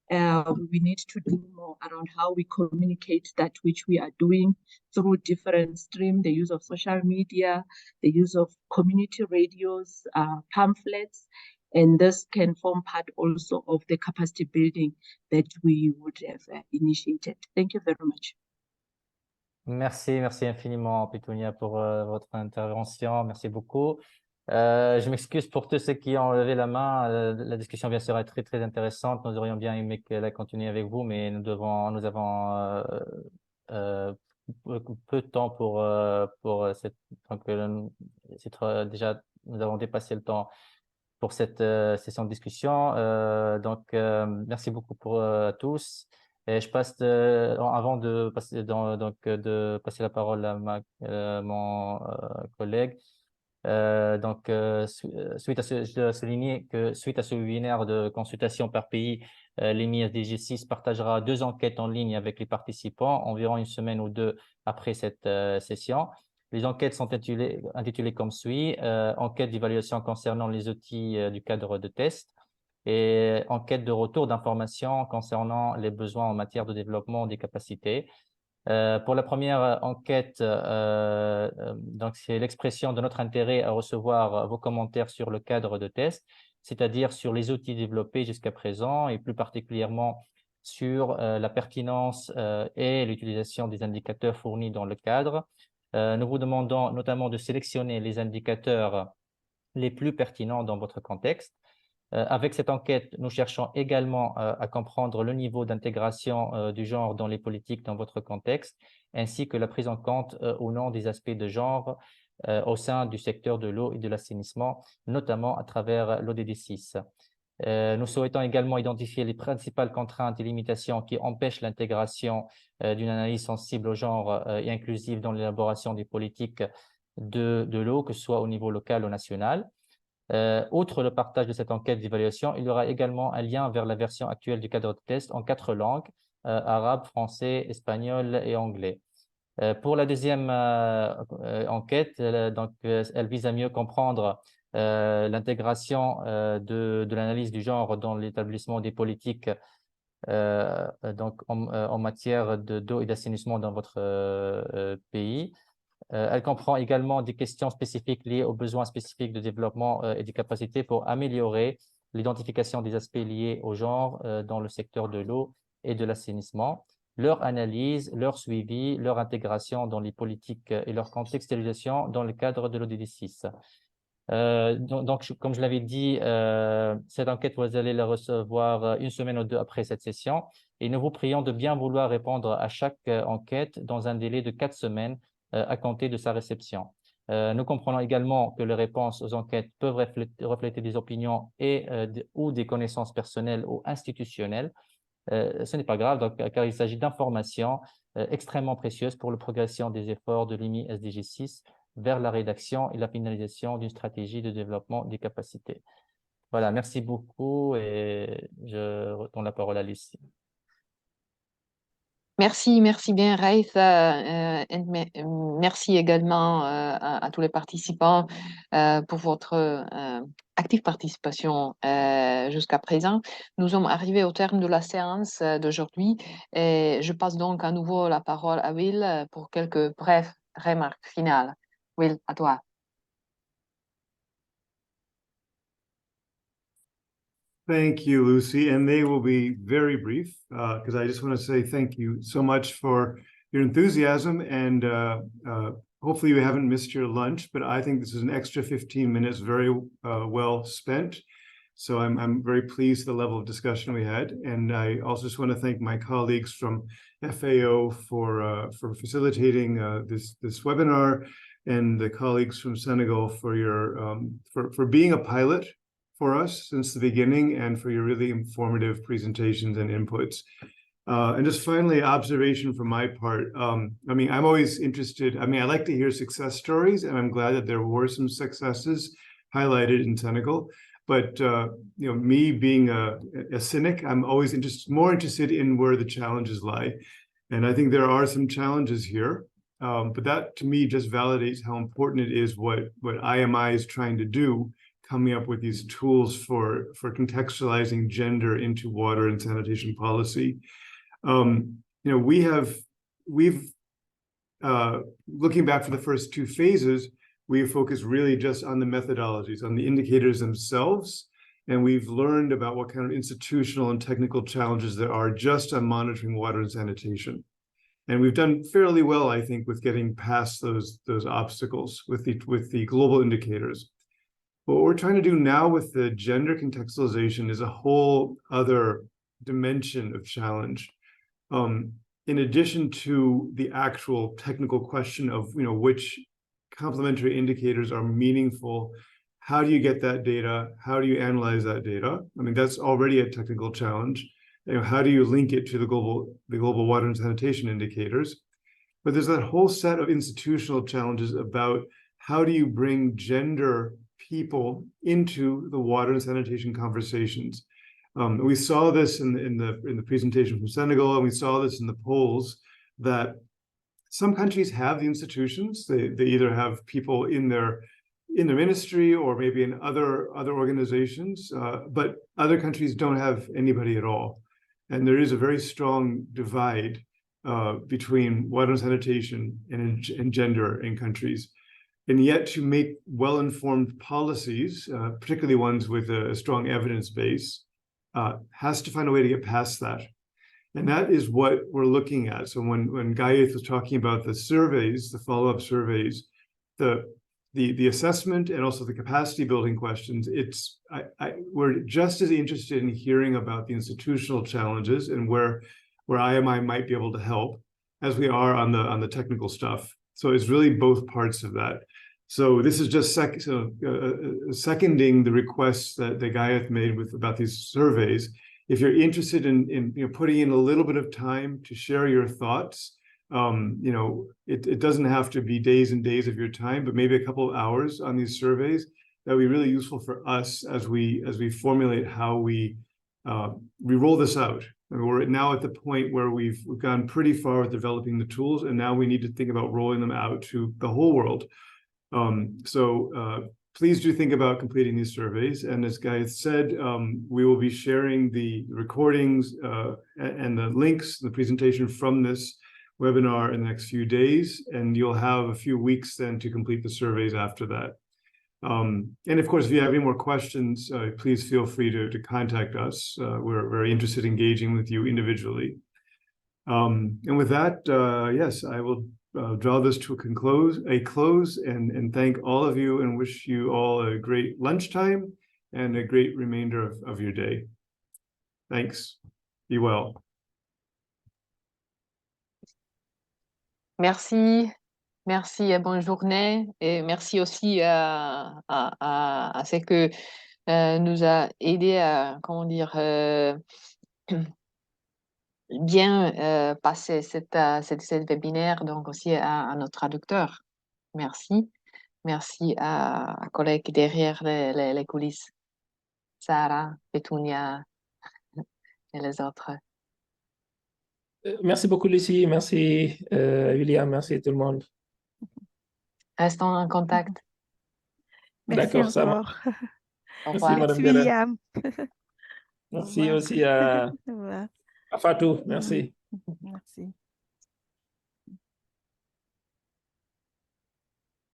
We need to do more around how we communicate that which we are doing through different streams, the use of social media, the use of community radios, pamphlets, and this can form part also of the capacity building that we would have initiated. Thank you very much. Merci infiniment, Petunia, pour votre intervention. Merci beaucoup. Je m'excuse pour tous ceux qui ont levé la main. La discussion, bien sûr, est très, très intéressante. Nous aurions bien aimé qu'elle continue avec vous, mais nous avons peu de temps pour cette. Donc, déjà, nous avons dépassé le temps pour cette session de discussion. Merci beaucoup pour tous. Et je passe avant de passer de passer la parole à mon collègue. Je dois souligner que suite à ce webinaire de consultation par pays, l'EMIR DG6 partagera 2 enquêtes en ligne avec les participants environ une semaine ou 2 après cette session. Les enquêtes sont intitulées comme suit: enquête d'évaluation concernant les outils du cadre de test et enquête de retour d'informations concernant les besoins en matière de développement des capacités. Pour la première enquête, donc c'est l'expression de notre intérêt à recevoir vos commentaires sur le cadre de test, c'est-à-dire sur les outils développés jusqu'à présent et plus particulièrement sur la pertinence et l'utilisation des indicateurs fournis dans le cadre. Nous vous demandons notamment de sélectionner les indicateurs les plus pertinents dans votre contexte. Avec cette enquête, nous cherchons également à comprendre le niveau d'intégration du genre dans les politiques dans votre contexte, ainsi que la prise en compte ou non des aspects de genre au sein du secteur de l'eau et de l'assainissement, notamment à travers l'ODD6. Nous souhaitons également identifier les principales contraintes et limitations qui empêchent l'intégration d'une analyse sensible au genre et inclusive dans l'élaboration des politiques de l'eau, que ce soit au niveau local ou national. Outre le partage de cette enquête d'évaluation, il y aura également un lien vers la version actuelle du cadre de test en 4 langues, arabe, français, espagnol et anglais. Pour la deuxième enquête, elle vise à mieux comprendre l'intégration de l'analyse du genre dans l'établissement des politiques en matière d'eau et d'assainissement dans votre pays. Elle comprend également des questions spécifiques liées aux besoins spécifiques de développement et des capacités pour améliorer l'identification des aspects liés au genre dans le secteur de l'eau et de l'assainissement, leur analyse, leur suivi, leur intégration dans les politiques et leur contextualisation dans le cadre de l'ODD6. Comme je l'avais dit, cette enquête, vous allez la recevoir une semaine ou deux après cette session. Et nous vous prions de bien vouloir répondre à chaque enquête dans un délai de 4 semaines à compter de sa réception. Nous comprenons également que les réponses aux enquêtes peuvent refléter des opinions ou des connaissances personnelles ou institutionnelles. Ce n'est pas grave, car il s'agit d'informations extrêmement précieuses pour la progression des efforts de l'IMI SDG 6 vers la rédaction et la finalisation d'une stratégie de développement des capacités. Voilà, merci beaucoup et je retourne la parole à Lucie. Merci bien, Raith. Merci également à tous les participants pour votre active participation jusqu'à présent. Nous sommes arrivés au terme de la séance d'aujourd'hui et je passe donc à nouveau la parole à Will pour quelques brèves remarques finales. Will, à toi. Thank you, Lucy, and they will be very brief because I just want to say thank you so much for your enthusiasm and hopefully you haven't missed your lunch, but I think this is an extra 15 minutes very well spent. So I'm very pleased with the level of discussion we had, and I also just want to thank my colleagues from FAO for facilitating this webinar, and the colleagues from Senegal for your for being a pilot for us since the beginning and for your really informative presentations and inputs. And just finally, observation from my part. I mean, I'm always interested. I mean, I like to hear success stories, and I'm glad that there were some successes highlighted in Senegal. But you know, me being a cynic, I'm always more interested in where the challenges lie. And I think there are some challenges here. But that to me just validates how important it is what IMI is trying to do, coming up with these tools for contextualizing gender into water and sanitation policy. You know, we've looking back for the first two phases, we focused really just on the methodologies, on the indicators themselves, and we've learned about what kind of institutional and technical challenges there are just on monitoring water and sanitation. And we've done fairly well, I think, with getting past those obstacles with the global indicators. But what we're trying to do now with the gender contextualization is a whole other dimension of challenge. In addition to the actual technical question of, you know, which complementary indicators are meaningful, how do you get that data? How do you analyze that data? I mean, that's already a technical challenge. You know, how do you link it to the global water and sanitation indicators? But there's that whole set of institutional challenges about how do you bring gender people into the water and sanitation conversations. We saw this in the presentation from Senegal, and we saw this in the polls that some countries have the institutions. They either have people in their ministry or maybe in other organizations, but other countries don't have anybody at all. And there is a very strong divide between water and sanitation and gender in countries. And yet to make well-informed policies, particularly ones with a strong evidence base, has to find a way to get past that. And that is what we're looking at. So when Gayeth was talking about the surveys, the follow-up surveys, the assessment and also the capacity building questions, we're just as interested in hearing about the institutional challenges and where IMI might be able to help as we are on the technical stuff. So it's really both parts of that. So this is just seconding the requests that Gayeth made about these surveys. If you're interested in you know, putting in a little bit of time to share your thoughts, you know, it doesn't have to be days and days of your time, but maybe a couple of hours on these surveys, that would be really useful for us as we formulate how we roll this out. I mean, we're now at the point where we've gone pretty far with developing the tools, and now we need to think about rolling them out to the whole world. Please do think about completing these surveys. And as Gayeth said, we will be sharing the recordings and the links, the presentation from this webinar in the next few days, and you'll have a few weeks then to complete the surveys after that. And of course, if you have any more questions, please feel free to contact us. We're very interested in engaging with you individually. And with that, yes, I will draw this to a close and thank all of you and wish you all a great lunchtime and a great remainder of your day. Thanks. Be well. Merci. Merci et bonne journée. Et merci aussi à ce que nous a aidé à, comment dire, bien passer cette webinaire, donc aussi à notre traducteur. Merci. Merci à collègues derrière les coulisses. Sarah, Petunia et les autres. Merci beaucoup, Lucie. Merci, William. Merci tout le monde. Restons en contact. Merci D'accord, ça encore. Au Merci, revoir. Madame Merci, Beren. William. Au Merci revoir. aussi à Au revoir. Fatou. Merci. Merci.